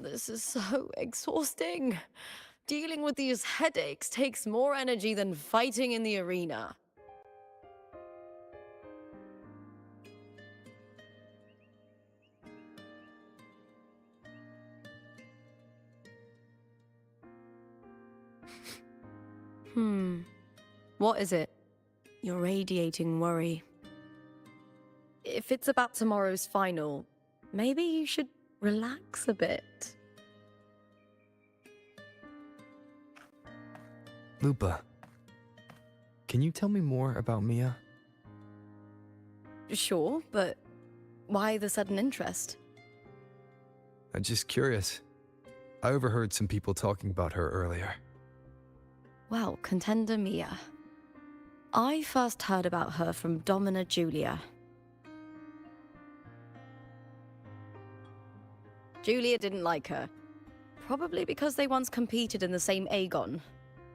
This is so exhausting. Dealing with these headaches takes more energy than fighting in the arena. What is it? You're radiating worry. If it's about tomorrow's final, maybe you should relax a bit. Lupa, can you tell me more about Mia? Sure, but why the sudden interest? I'm just curious. I overheard some people talking about her earlier. Well, contender Mia. I first heard about her from Domina Julia. Julia didn't like her. Probably because they once competed in the same Aegon.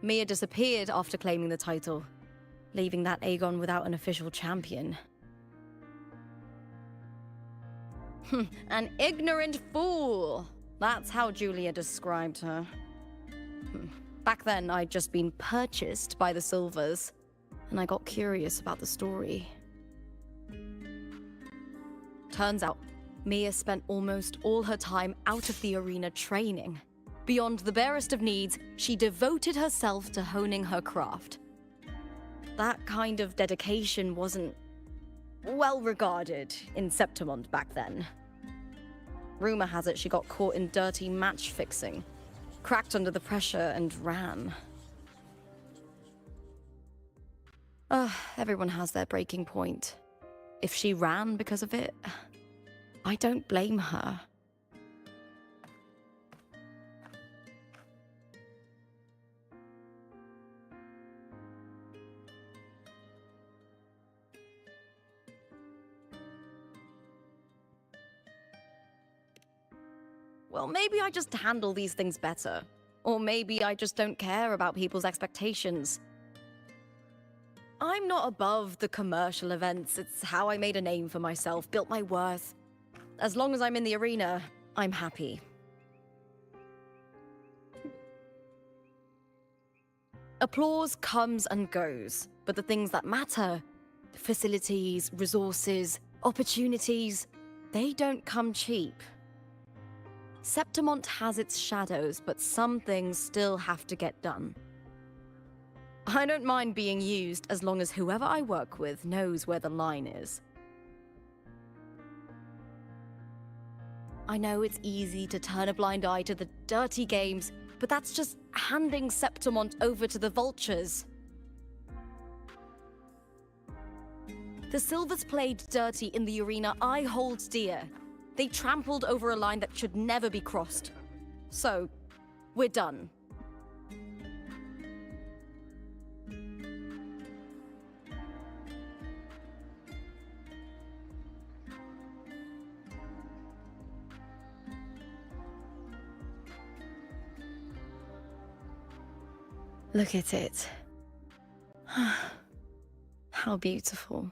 Mia disappeared after claiming the title, leaving that Aegon without an official champion. An ignorant fool! That's how Julia described her. Back then, I'd just been purchased by the Silvers, and I got curious about the story. Turns out, Mia spent almost all her time out of the arena training. Beyond the barest of needs, she devoted herself to honing her craft. That kind of dedication wasn't well regarded in Septimond back then. Rumor has it she got caught in dirty match fixing, cracked under the pressure and ran. Everyone has their breaking point. If she ran because of it, I don't blame her. Well, maybe I just handle these things better. Or maybe I just don't care about people's expectations. I'm not above the commercial events. It's how I made a name for myself, built my worth. As long as I'm in the arena, I'm happy. Applause comes and goes, but the things that matter, facilities, resources, opportunities, they don't come cheap. Septimont has its shadows, but some things still have to get done. I don't mind being used as long as whoever I work with knows where the line is. I know it's easy to turn a blind eye to the dirty games, but that's just handing Septimont over to the vultures. The Silvers played dirty in the arena I hold dear. They trampled over a line that should never be crossed. So, we're done. Look at it. How beautiful.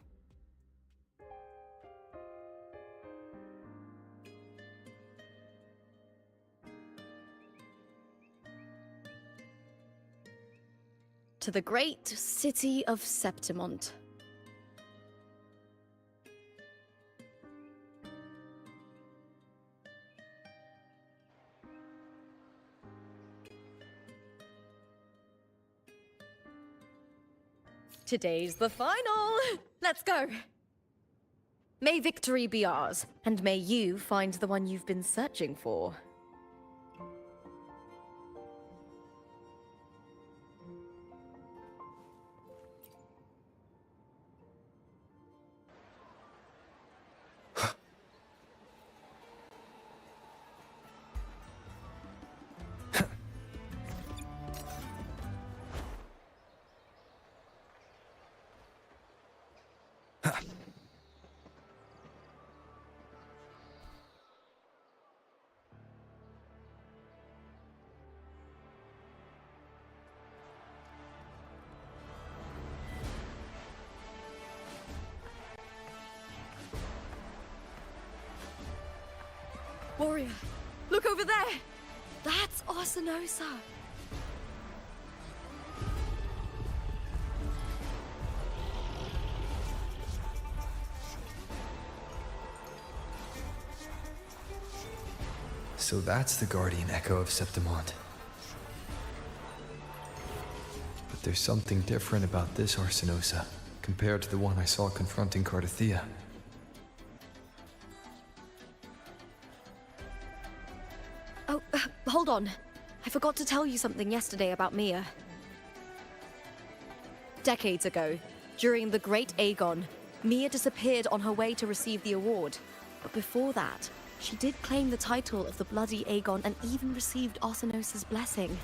To the great city of Septimont. Today's the final! Let's go! May victory be ours, and may you find the one you've been searching for. Warrior, look over there! That's Arsinosa! So that's the guardian echo of Septimont. But there's something different about this Arsinosa compared to the one I saw confronting Cardathea. Oh, hold on. I forgot to tell you something yesterday about Mia. Decades ago, during the Great Aegon, Mia disappeared on her way to receive the award. But before that, she did claim the title of the Bloody Aegon and even received Arsinosa's blessing.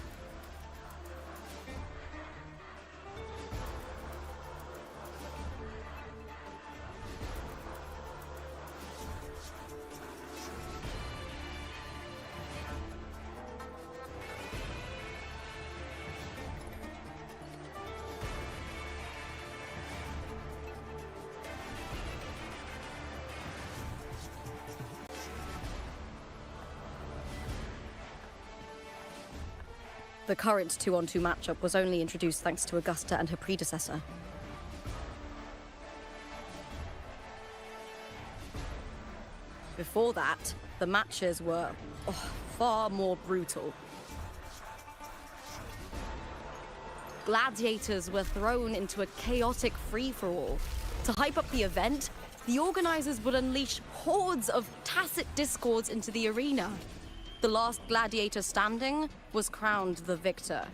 The current 2-on-2 matchup was only introduced thanks to Augusta and her predecessor. Before that, the matches were far more brutal. Gladiators were thrown into a chaotic free-for-all. To hype up the event, the organizers would unleash hordes of tacit discords into the arena. The last gladiator standing was crowned the victor.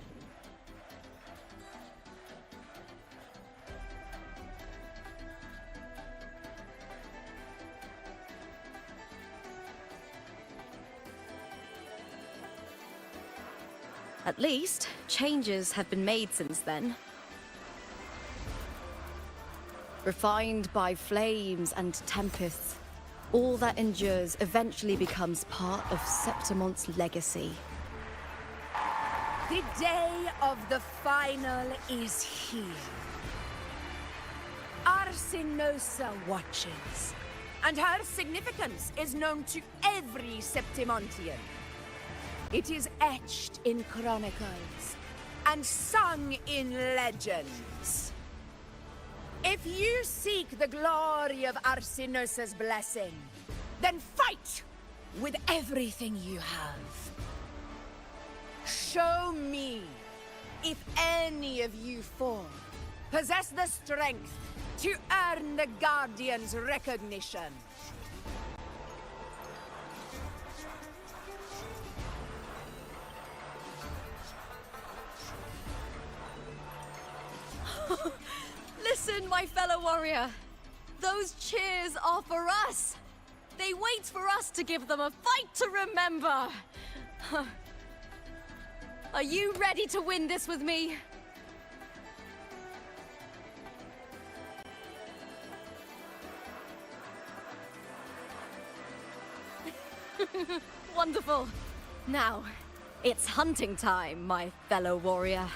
At least, changes have been made since then. Refined by flames and tempests, all that endures eventually becomes part of Septimont's legacy. The day of the final is here. Arsinosa watches, and her significance is known to every Septimontian. It is etched in chronicles and sung in legends. If you seek the glory of Arsinosa's blessing, then fight with everything you have. Show me if any of you four possess the strength to earn the Guardian's recognition. Listen, my fellow warrior. Those cheers are for us. They wait for us to give them a fight to remember. Are you ready to win this with me? Wonderful. Now, it's hunting time, my fellow warrior.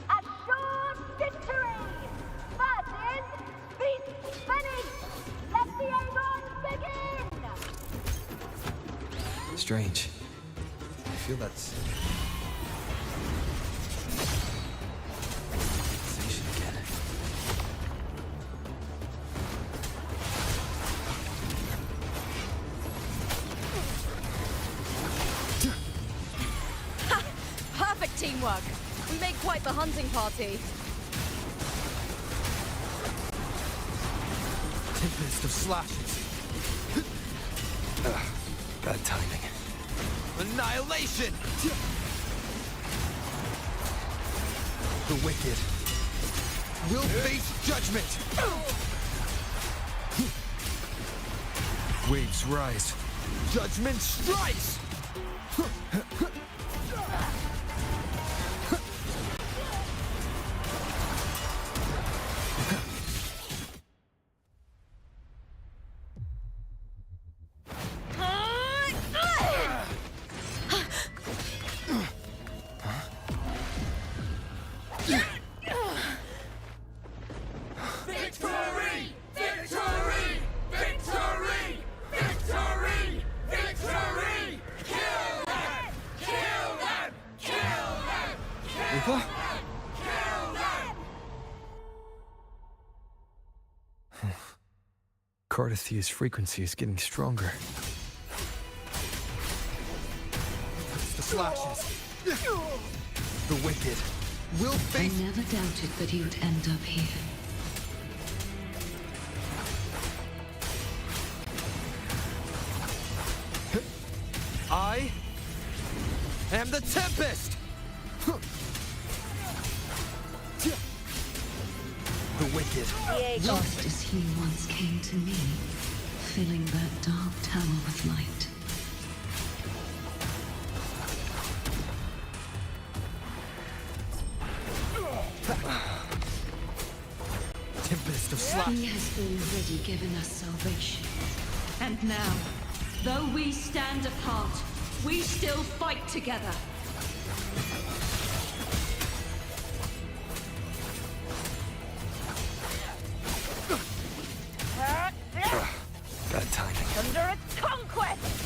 Assured victory! Versus Beast Finish! Let the Aegon begin! Strange. I feel that's... sensation again. Ha! Perfect teamwork. We make quite the hunting party. Tempest of slashes. Bad timing. Annihilation! The wicked will face judgment! Waves rise. Judgment strikes! Victory! Victory! Victory! Victory! Victory! Kill them! Kill them! Kill them! Lupa? Kill them! Cardithia's frequency is getting stronger. The slashes. The wicked will face... I never doubted that you'd end up here. I am the Tempest! The wicked. Just as he once came to me, filling that dark tower with light. Tempest of slash. He has already given us salvation. And now, though we stand apart, we still fight together. Bad timing. Under a conquest!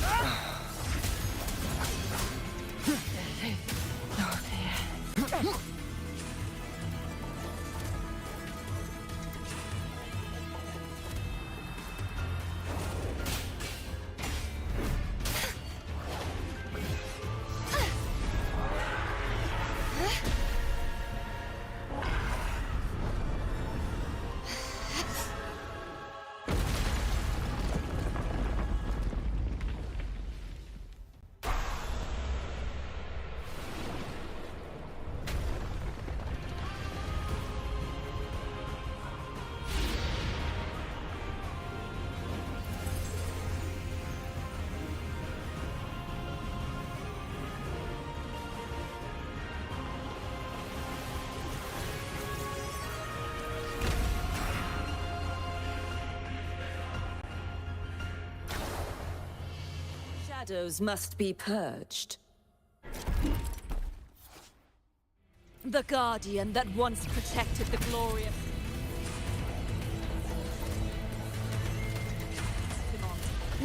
Shadows must be purged. The Guardian that once protected the glorious...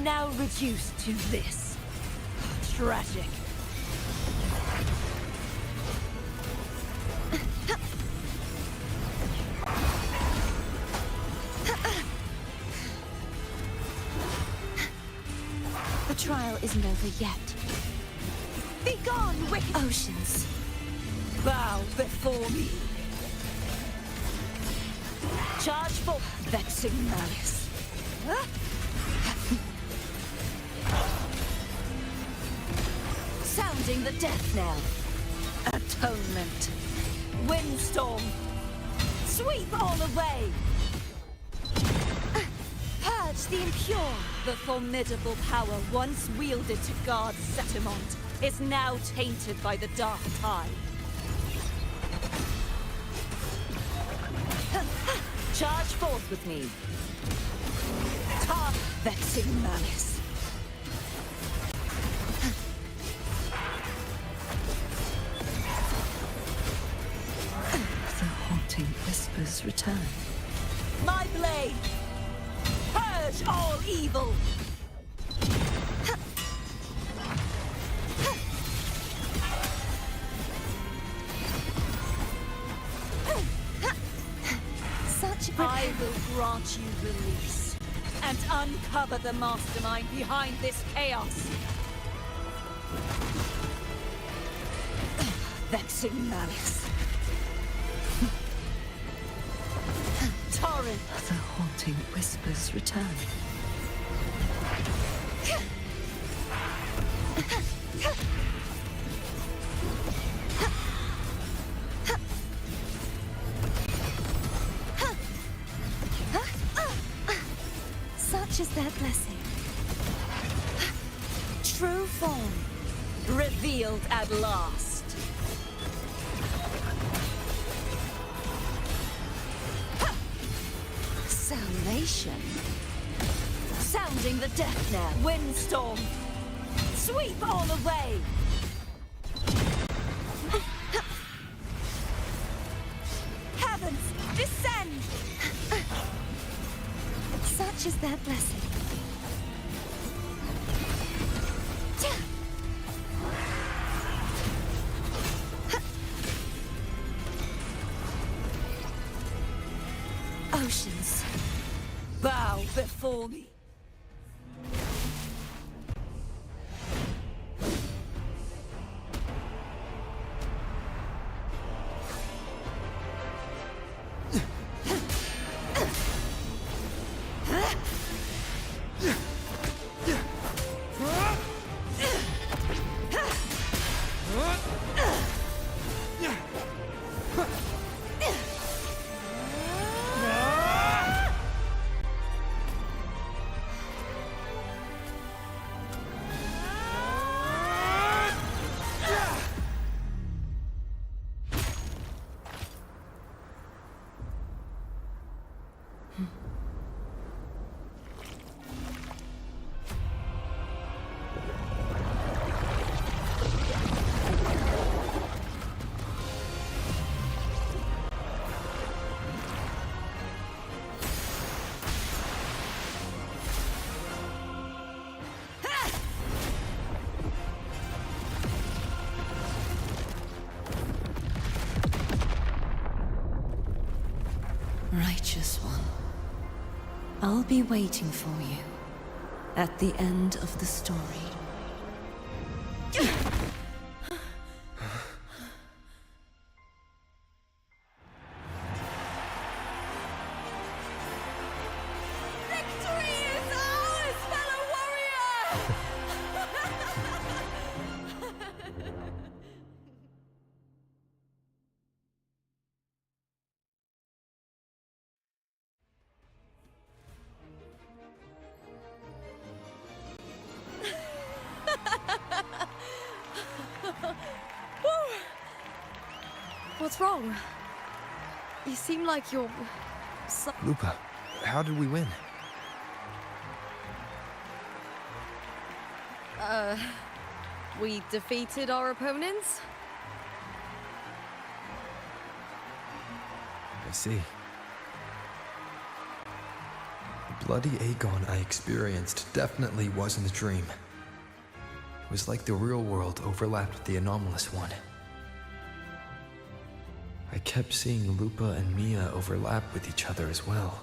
now reduced to this. Tragic. The trial isn't over yet. Be gone, wicked oceans! Bow before me! Charge for vexing malice! Sounding the death knell! Atonement! Windstorm! Sweep all away! Purge the impure! The formidable power once wielded to guard Settlement is now tainted by the dark tide. Charge forth with me. Tar vexing malice. The haunting whispers return. My blade! Purge all evil! I will grant you release and uncover the mastermind behind this chaos. Vexing malice. Torrent. The haunting whispers return. Such is their blessing. True form revealed at last. Salvation. Sounding the death knell. Windstorm. Sweep all away. Heavens, descend. Such is their blessing. Oceans, bow before me. Righteous one, I'll be waiting for you at the end of the story. Victory is ours, fellow warrior! What's wrong? You seem like you're... Lupa, how did we win? We defeated our opponents? I see. The bloody Aegon I experienced definitely wasn't a dream. It was like the real world overlapped with the anomalous one. I kept seeing Lupa and Mia overlap with each other as well.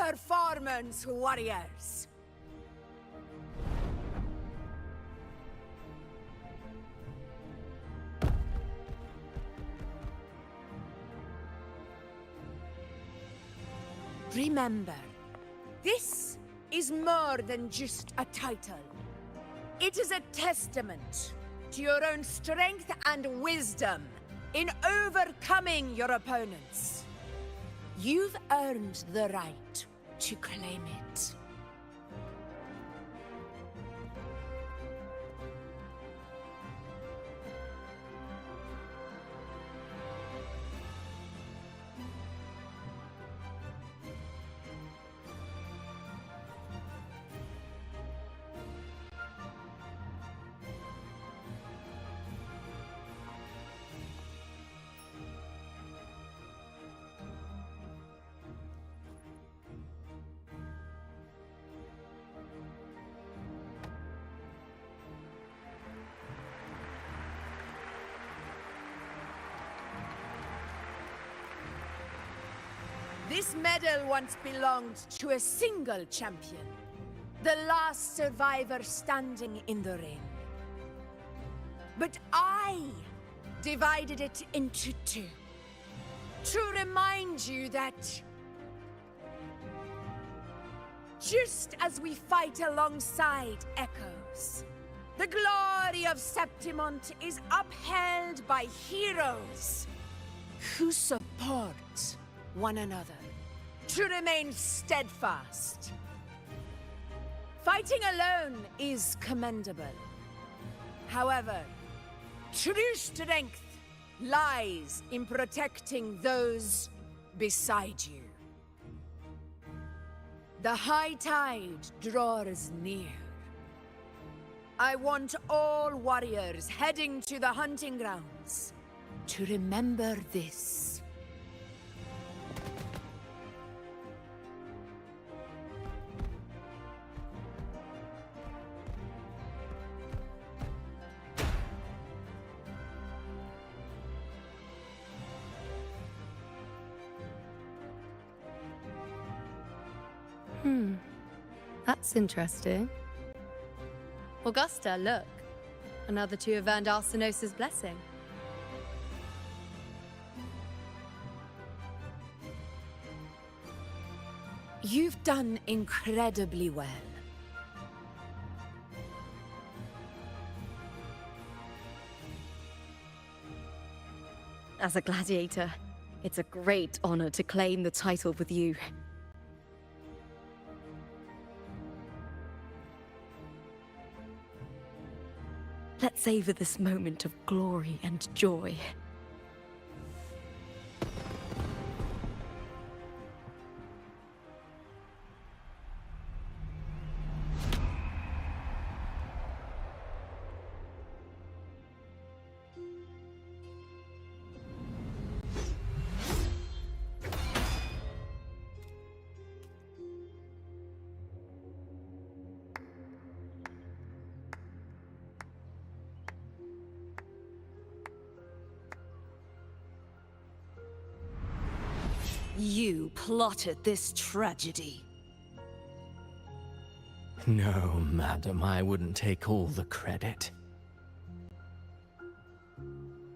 performance, warriors! Remember, this is more than just a title. It is a testament to your own strength and wisdom in overcoming your opponents. You've earned the right to claim it. This medal once belonged to a single champion, the last survivor standing in the ring. But I divided it into two, to remind you that just as we fight alongside echoes, the glory of Septimont is upheld by heroes who support one another, to remain steadfast. Fighting alone is commendable. However, true strength lies in protecting those beside you. The high tide draws near. I want all warriors heading to the hunting grounds to remember this. That's interesting. Augusta, look. Another two have earned Arsenos's blessing. You've done incredibly well. As a gladiator, it's a great honor to claim the title with you. Let's savor this moment of glory and joy. You plotted this tragedy. No, madam, I wouldn't take all the credit.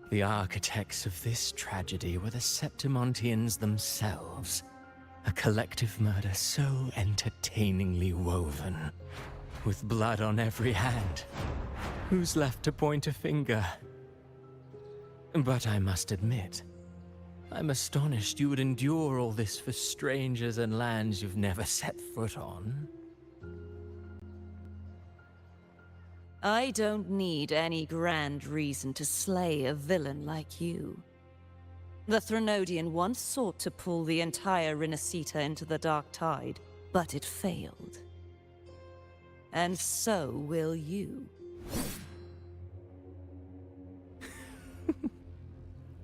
The architects of this tragedy were the Septimontians themselves. A collective murder so entertainingly woven, with blood on every hand. Who's left to point a finger? But I must admit, I'm astonished you would endure all this for strangers and lands you've never set foot on. I don't need any grand reason to slay a villain like you. The Threnodian once sought to pull the entire Rinascita into the Dark Tide, but it failed. And so will you.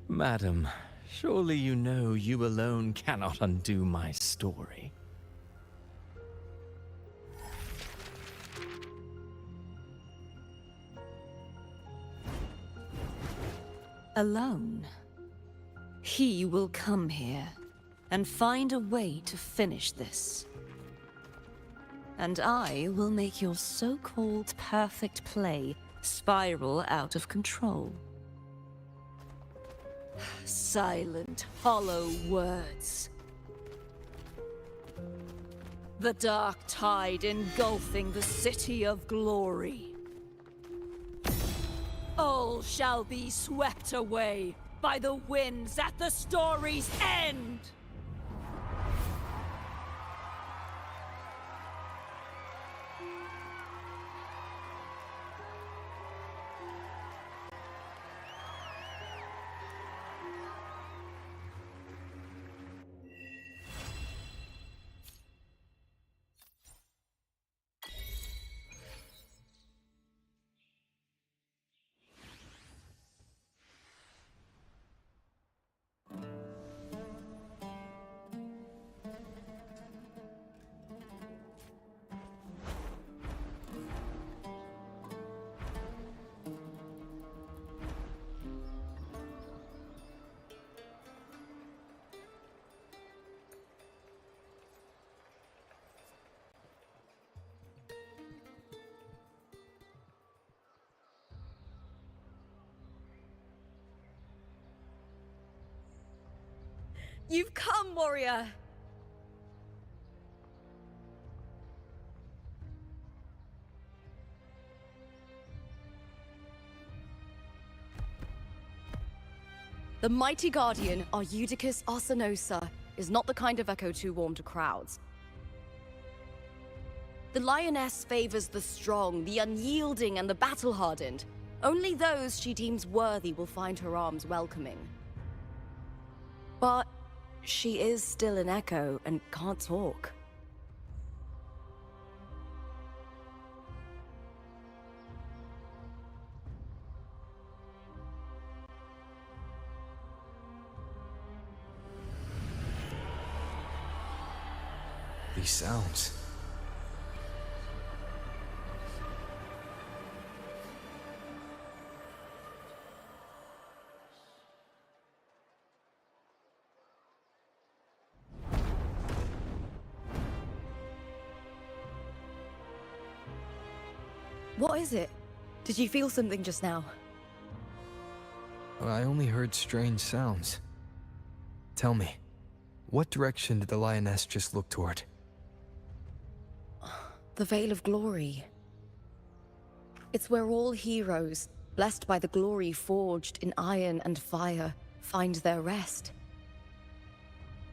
Madam, surely you know you alone cannot undo my story. Alone. He will come here and find a way to finish this. And I will make your so-called perfect play spiral out of control. Silent, hollow words. The dark tide engulfing the city of glory. All shall be swept away by the winds at the story's end! You've come, warrior! The mighty guardian, Arudicus Arsenosa, is not the kind of echo too warm to crowds. The lioness favors the strong, the unyielding, and the battle-hardened. Only those she deems worthy will find her arms welcoming. But she is still an echo and can't talk. These sounds. What is it? Did you feel something just now? I only heard strange sounds. Tell me, what direction did the lioness just look toward? The Veil of Glory. It's where all heroes, blessed by the glory forged in iron and fire, find their rest.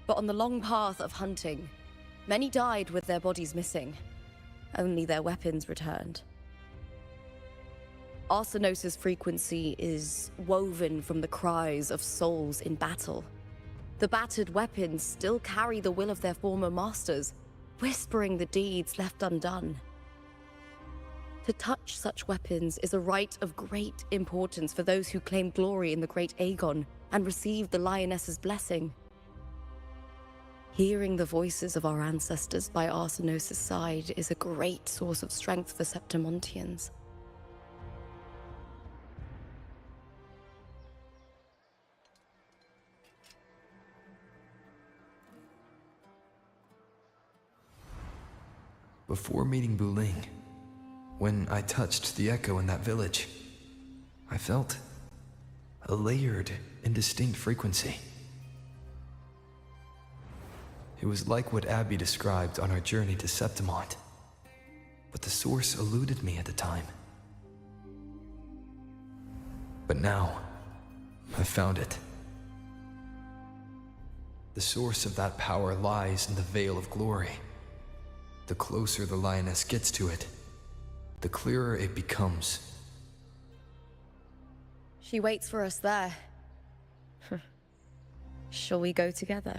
But on the long path of hunting, many died with their bodies missing. Only their weapons returned. Arsenosa's frequency is woven from the cries of souls in battle. The battered weapons still carry the will of their former masters, whispering the deeds left undone. To touch such weapons is a rite of great importance for those who claim glory in the great Aegon and receive the lioness's blessing. Hearing the voices of our ancestors by Arsenosa's side is a great source of strength for Septimontians. Before meeting Wuling, when I touched the echo in that village, I felt a layered, indistinct frequency. It was like what Abby described on our journey to Septimont, but the source eluded me at the time. But now, I've found it. The source of that power lies in the Veil of Glory. The closer the lioness gets to it, the clearer it becomes. She waits for us there. Shall we go together?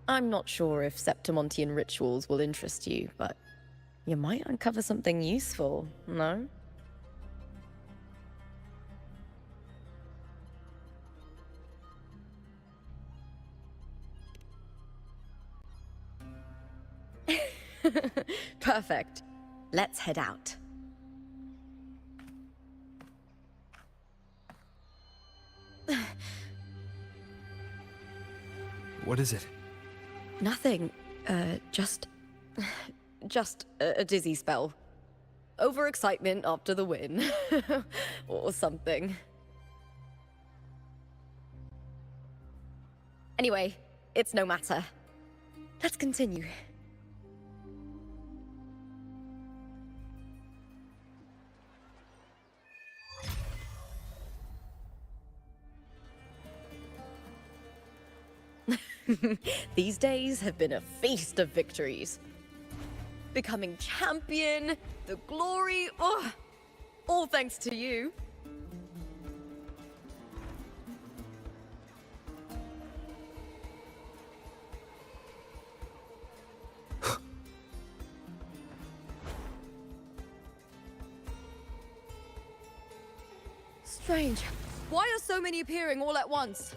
I'm not sure if Septimontian rituals will interest you, but you might uncover something useful, no? Perfect. Let's head out. What is it? Nothing. Just Just a dizzy spell. Overexcitement after the win. Or something. Anyway, it's no matter. Let's continue. These days have been a feast of victories. Becoming champion, the glory, oh, all thanks to you. Strange. Why are so many appearing all at once?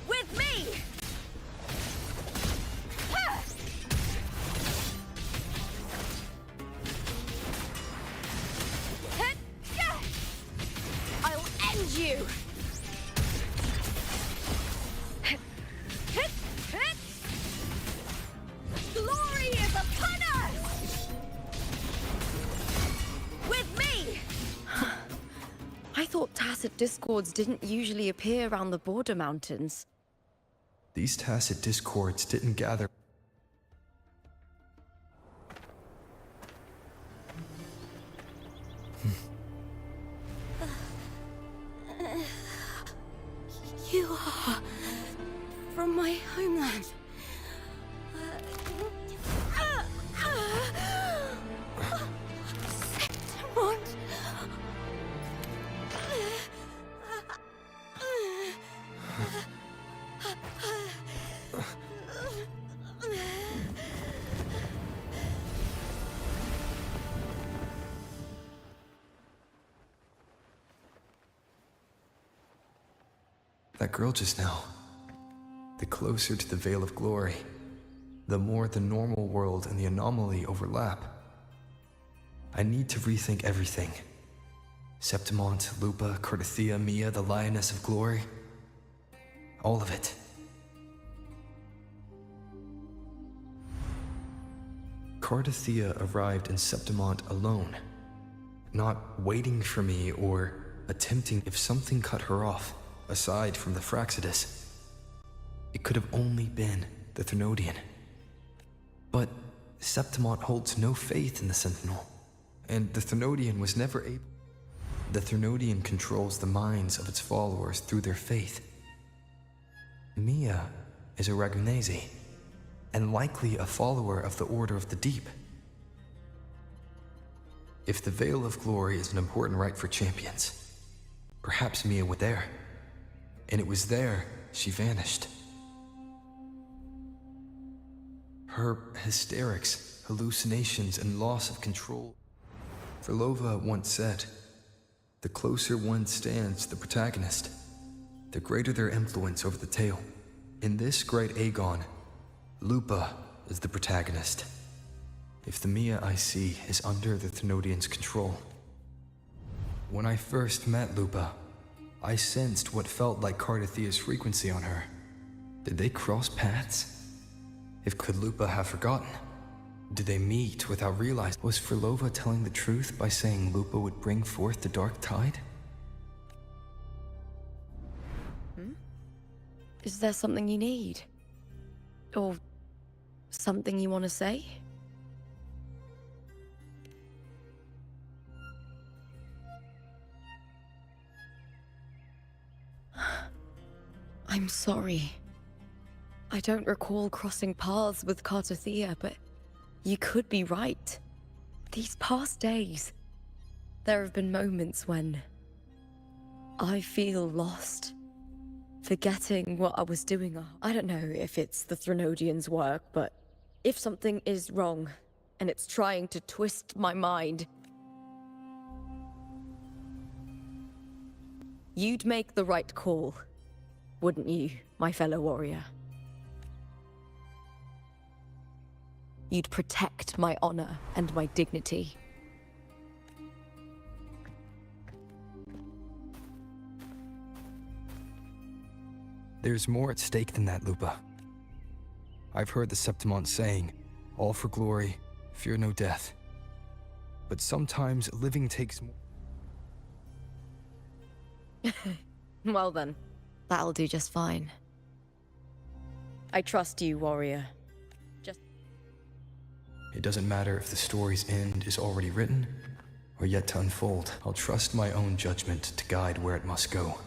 With me! Ha! Hit! Yeah! I'll end you! Hit! Hit! Hit! Glory is upon us! With me! I thought tacit discords didn't usually appear around the border mountains. These tacit discords didn't gather. You are from my homeland. Septimont. That girl just now. The closer to the Veil of Glory, the more the normal world and the anomaly overlap. I need to rethink everything. Septimont, Lupa, Cardathia, Mia, the Lioness of Glory. All of it. Cardathia arrived in Septimont alone, not waiting for me or attempting. If something cut her off, aside from the Fraxidus, it could have only been the Thermodian. But Septimont holds no faith in the Sentinel, and the Thermodian was never able. The Thermodian controls the minds of its followers through their faith. Mia is a Ragunesi, and likely a follower of the Order of the Deep. If the Veil of Glory is an important rite for champions, perhaps Mia was there. And it was there she vanished. Her hysterics, hallucinations, and loss of control. Verlova once said, the closer one stands to the protagonist, the greater their influence over the tale. In this great Aegon, Lupa is the protagonist. If the Mia I see is under the Thermodian's control. When I first met Lupa, I sensed what felt like Cardathia's frequency on her. Did they cross paths? If could Lupa have forgotten? Did they meet without realizing? Was Verlova telling the truth by saying Lupa would bring forth the dark tide? Is there something you need? Or something you want to say? I'm sorry. I don't recall crossing paths with Cardathia, but you could be right. These past days, there have been moments when I feel lost, forgetting what I was doing. I don't know if it's the Thermodian's work, but if something is wrong and it's trying to twist my mind, you'd make the right call, wouldn't you, my fellow warrior? You'd protect my honor and my dignity. There's more at stake than that, Lupa. I've heard the Septimont saying, all for glory, fear no death. But sometimes living takes more. Well then, that'll do just fine. I trust you, warrior. It doesn't matter if the story's end is already written or yet to unfold. I'll trust my own judgment to guide where it must go.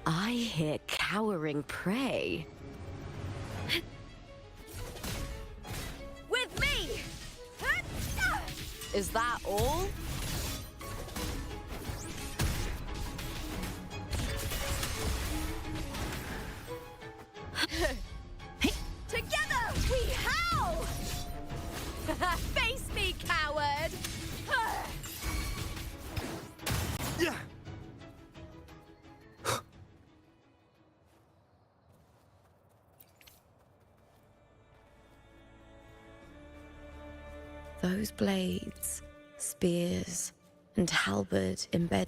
I hear cowering prey. With me! Is that all? Together we howl! Face me, coward! Yeah. Those blades, spears, and halberd embed.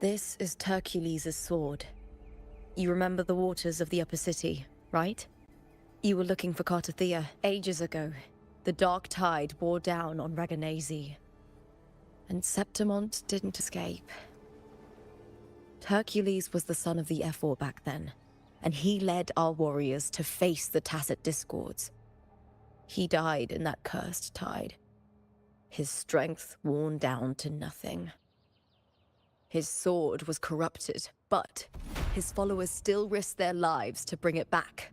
This is Hercules' sword. You remember the waters of the upper city, right? You were looking for Cartathea ages ago. The dark tide bore down on Raganese. And Septimont didn't escape. Hercules was the son of the Ephor back then, and he led our warriors to face the Tacit Discords. He died in that cursed tide, his strength worn down to nothing. His sword was corrupted, but his followers still risked their lives to bring it back.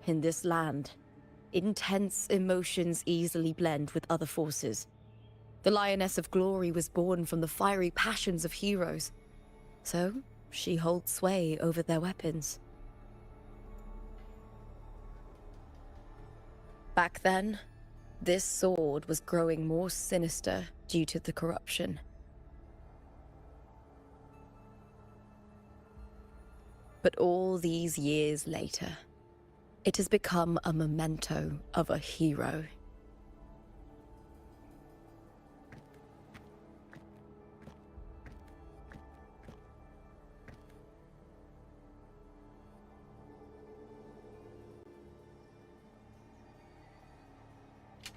In this land, intense emotions easily blend with other forces. The Lioness of Glory was born from the fiery passions of heroes, so she holds sway over their weapons. Back then, this sword was growing more sinister due to the corruption. But all these years later, it has become a memento of a hero.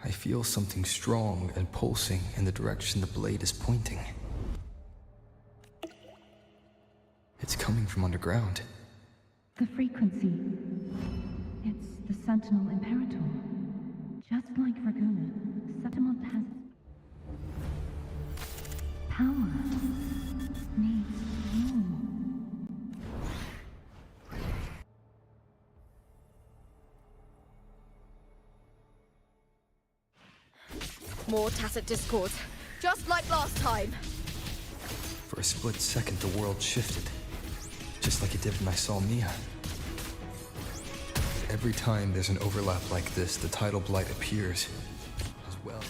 I feel something strong and pulsing in the direction the blade is pointing. It's coming from underground. The frequency. It's the Sentinel Imperator. Just like Raguna, Septimont has power. Needs more. More Tacit Discords, just like last time. For a split second, the world shifted. Just like it did when I saw Mia. Every time there's an overlap like this, the tidal blight appears as well.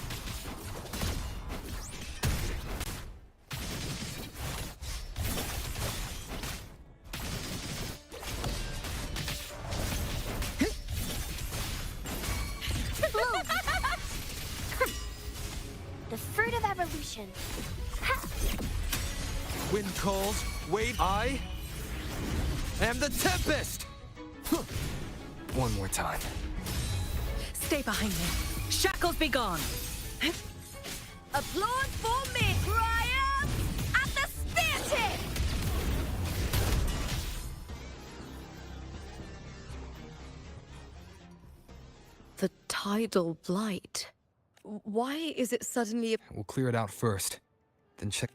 The fruit of evolution. Ha! Wind calls, wait, I am the Tempest! One more time. Stay behind me. Shackles be gone. Applaud for me, Brian! At the spear tip! The tidal blight. Why is it suddenly... We'll clear it out first, then check